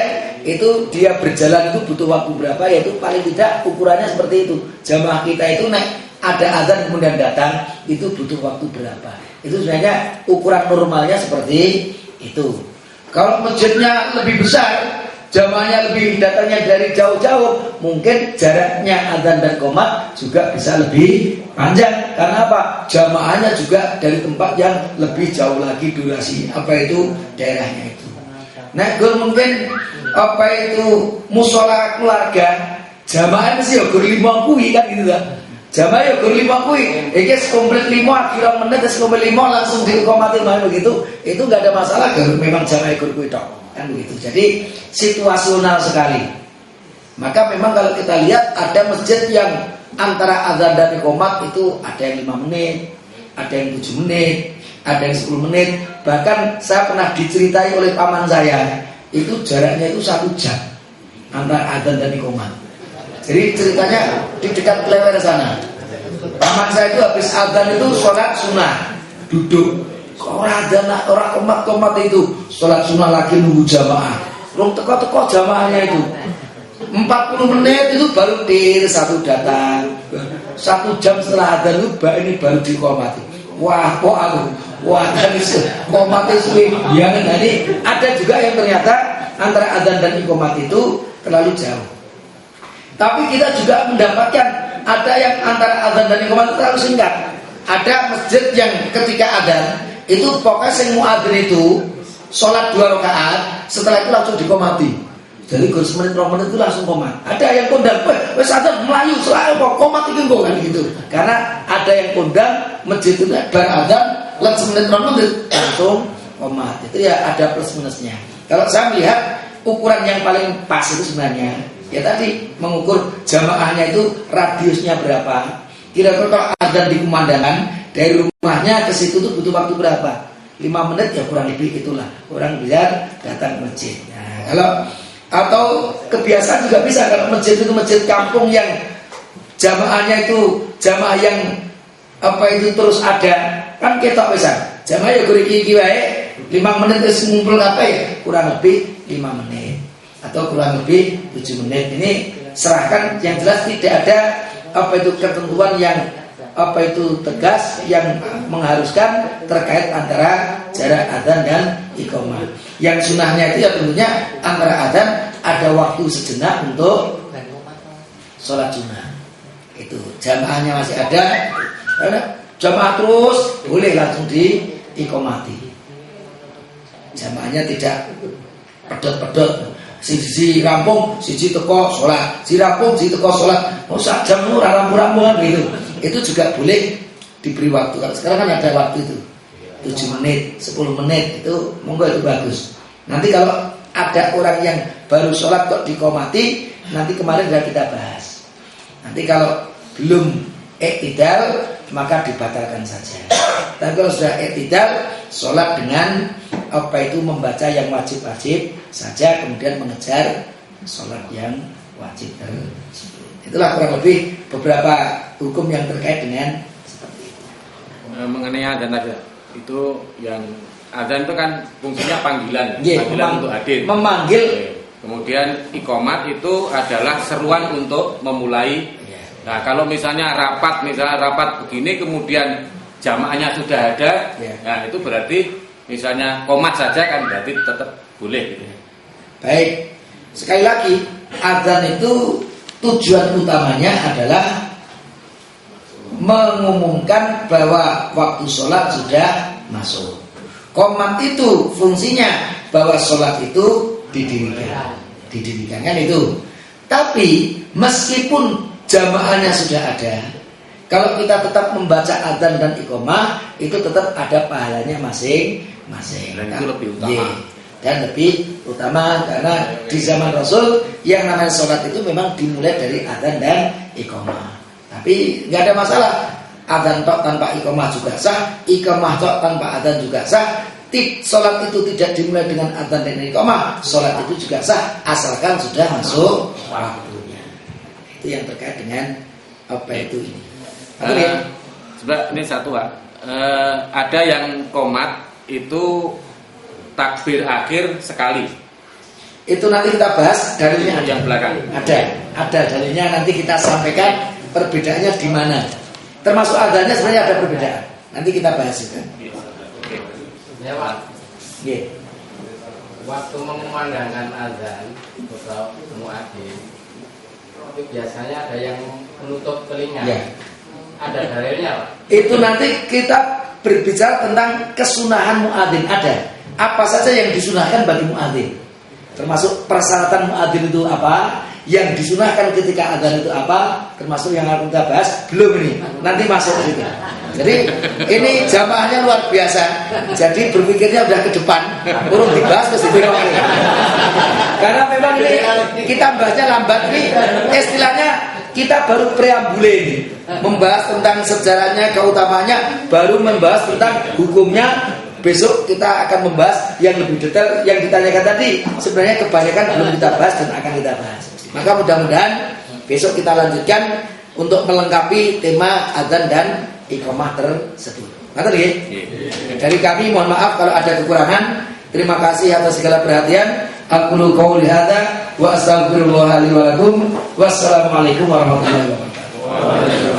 itu dia berjalan itu butuh waktu berapa? Yaitu paling tidak ukurannya seperti itu. Jamaah kita itu nek ada adzan kemudian datang, itu butuh waktu berapa? Itu sebenarnya ukuran normalnya seperti itu. Kalau masjidnya lebih besar, jamaahnya lebih datangnya dari jauh-jauh, mungkin jaraknya adzan dan qomat juga bisa lebih panjang. Karena apa? Jamaahnya juga dari tempat yang lebih jauh lagi durasi daerahnya itu. Nah, mungkin musola keluarga, jamaah mesti gur 5 kuwi kan gitu kan. Jamaah ya gur 5 kuwi, iki komplit 5 kira menit wis komplit 5 langsung diqomati begitu. Itu enggak ada masalah kalau memang jamaah gur kuwi tok. Kan begitu. Jadi situasional sekali. Maka memang kalau kita lihat ada masjid yang antara adzan dan iqomat itu ada yang 5 menit, ada yang 7 menit, ada yang 10 menit. Bahkan saya pernah diceritai oleh paman saya, itu jaraknya itu 1 jam antara adzan dan iqomat. Jadi ceritanya di dekat Klewer sana, paman saya itu habis adzan itu sholat sunnah, duduk. Orang komat itu sholat sunnah lagi nunggu jamaah. Belum teko-teko jamaahnya itu 40 menit itu baru satu datang. 1 jam setelah adzan itu ini baru dikomati. Wah kok aku tadi komat itu ya. Jadi ada juga yang ternyata antara adzan dan iqomat itu terlalu jauh. Tapi kita juga mendapatkan ada yang antara adzan dan iqomat itu terlalu singkat. Ada masjid yang ketika adzan itu pokoknya sing muadzin itu sholat 2 rakaat, setelah itu langsung dikomati. Jadi gur semenit 2 menit itu langsung komat. Ada yang kondang, wes adzan melayu selalu kok komat iki kok kan gitu. Karena ada yang kondang masjid itu bar adzan lan semenit 2 menit langsung komat. Itu ya ada plus minusnya. Kalau saya melihat ukuran yang paling pas itu sebenarnya ya tadi mengukur jamaahnya itu radiusnya berapa. Kira-kira kalau adzan di pemandangan dari rumahnya ke situ tuh butuh waktu berapa? 5 menit ya kurang lebih itulah. Orang biar datang ke masjid. Nah, kalau atau kebiasaan juga bisa kalau masjid itu masjid kampung yang jamaahnya itu jamaah yang terus ada. Kan ketok pisan. Jamaah ya guru iki wae 5 menit wis ngumpul kurang lebih 5 menit atau kurang lebih 7 menit. Ini serahkan, yang jelas tidak ada ketentuan yang tegas yang mengharuskan terkait antara jarak adzan dan iqomah. Yang sunahnya itu ya tentunya antara adzan ada waktu sejenak untuk sholat sunnah. Itu jamaahnya masih ada, jamaah terus boleh langsung diiqomati. Jamaahnya tidak pedot-pedot. Siji rampung, siji teko sholat, siji rampung, siji teko sholat. Sak jam rampung gitu. Itu juga boleh diberi waktu. Kalau sekarang kan ada waktu itu 7 menit, 10 menit itu monggo itu bagus. Nanti kalau ada orang yang baru sholat kok dikomati, nanti kemarin sudah kita bahas. Nanti kalau belum iktidal maka dibatalkan saja. Tapi kalau sudah iktidal, sholat dengan membaca yang wajib-wajib saja, kemudian mengejar sholat yang wajib tersebut. Itulah kurang lebih beberapa hukum yang terkait dengan seperti itu. Mengenai adzan tadi itu yang adzan itu kan fungsinya panggilan, Yeah, panggilan untuk hadir. Memanggil. Kemudian iqomat itu adalah seruan untuk memulai. Yeah. Nah, kalau misalnya rapat begini kemudian jamaahnya sudah ada, Yeah. nah itu berarti misalnya qomat saja kan berarti tetap boleh gitu. Baik, sekali lagi adzan itu tujuan utamanya adalah mengumumkan bahwa waktu sholat sudah masuk. Qomat itu fungsinya bahwa sholat itu didirikan kan itu. Tapi meskipun jamaahnya sudah ada, kalau kita tetap membaca adzan dan iqamah itu tetap ada pahalanya masing-masing. Dan itu lebih utama. Yeah. Dan lebih utama karena di zaman Rasul yang namanya sholat itu memang dimulai dari adzan dan iqamah. Tapi nggak ada masalah, adzan tok tanpa iqamah juga sah, iqamah tok tanpa adzan juga sah. Sholat itu tidak dimulai dengan adzan dan iqamah, sholat itu juga sah asalkan sudah masuk waktunya. Itu yang terkait dengan apa itu ini. Sebenarnya ini satu Pak. Ada yang qomat itu takbir akhir sekali. Itu nanti kita bahas dalilnya Yang belakang. Ada dalilnya, nanti kita sampaikan perbedaannya di mana. Termasuk adzannya sebenarnya ada perbedaan. Nanti kita bahas itu. Ya Pak. Yeah. Waktu mengumandangkan azan atau muadzin itu biasanya ada yang menutup telinga. Yeah. Ada dalilnya Pak. Itu nanti kita berbicara tentang kesunahan muadzin. Ada apa saja yang disunahkan bagi muadzin, termasuk persyaratan muadzin itu apa, yang disunahkan ketika adzan itu apa, termasuk yang akan kita bahas belum ini. Nanti masuk ke situ. Jadi ini jamaahnya luar biasa. Jadi berpikirnya udah ke depan, urung dibahas mesti bingung ini. Karena memang ini kita bahasnya lambat nih. Istilahnya kita baru preambule ini, membahas tentang sejarahnya, keutamanya, baru membahas tentang hukumnya. Besok kita akan membahas yang lebih detail yang ditanyakan tadi. Sebenarnya kebanyakan belum kita bahas dan akan kita bahas. Maka mudah-mudahan besok kita lanjutkan untuk melengkapi tema adzan dan iqamah tersebut. Ngerti nggih? Dari kami mohon maaf kalau ada kekurangan. Terima kasih atas segala perhatian. Aqulu qouli hadza wa astaghfirullah li wa lakum. Wassalamualaikum warahmatullahi wabarakatuh.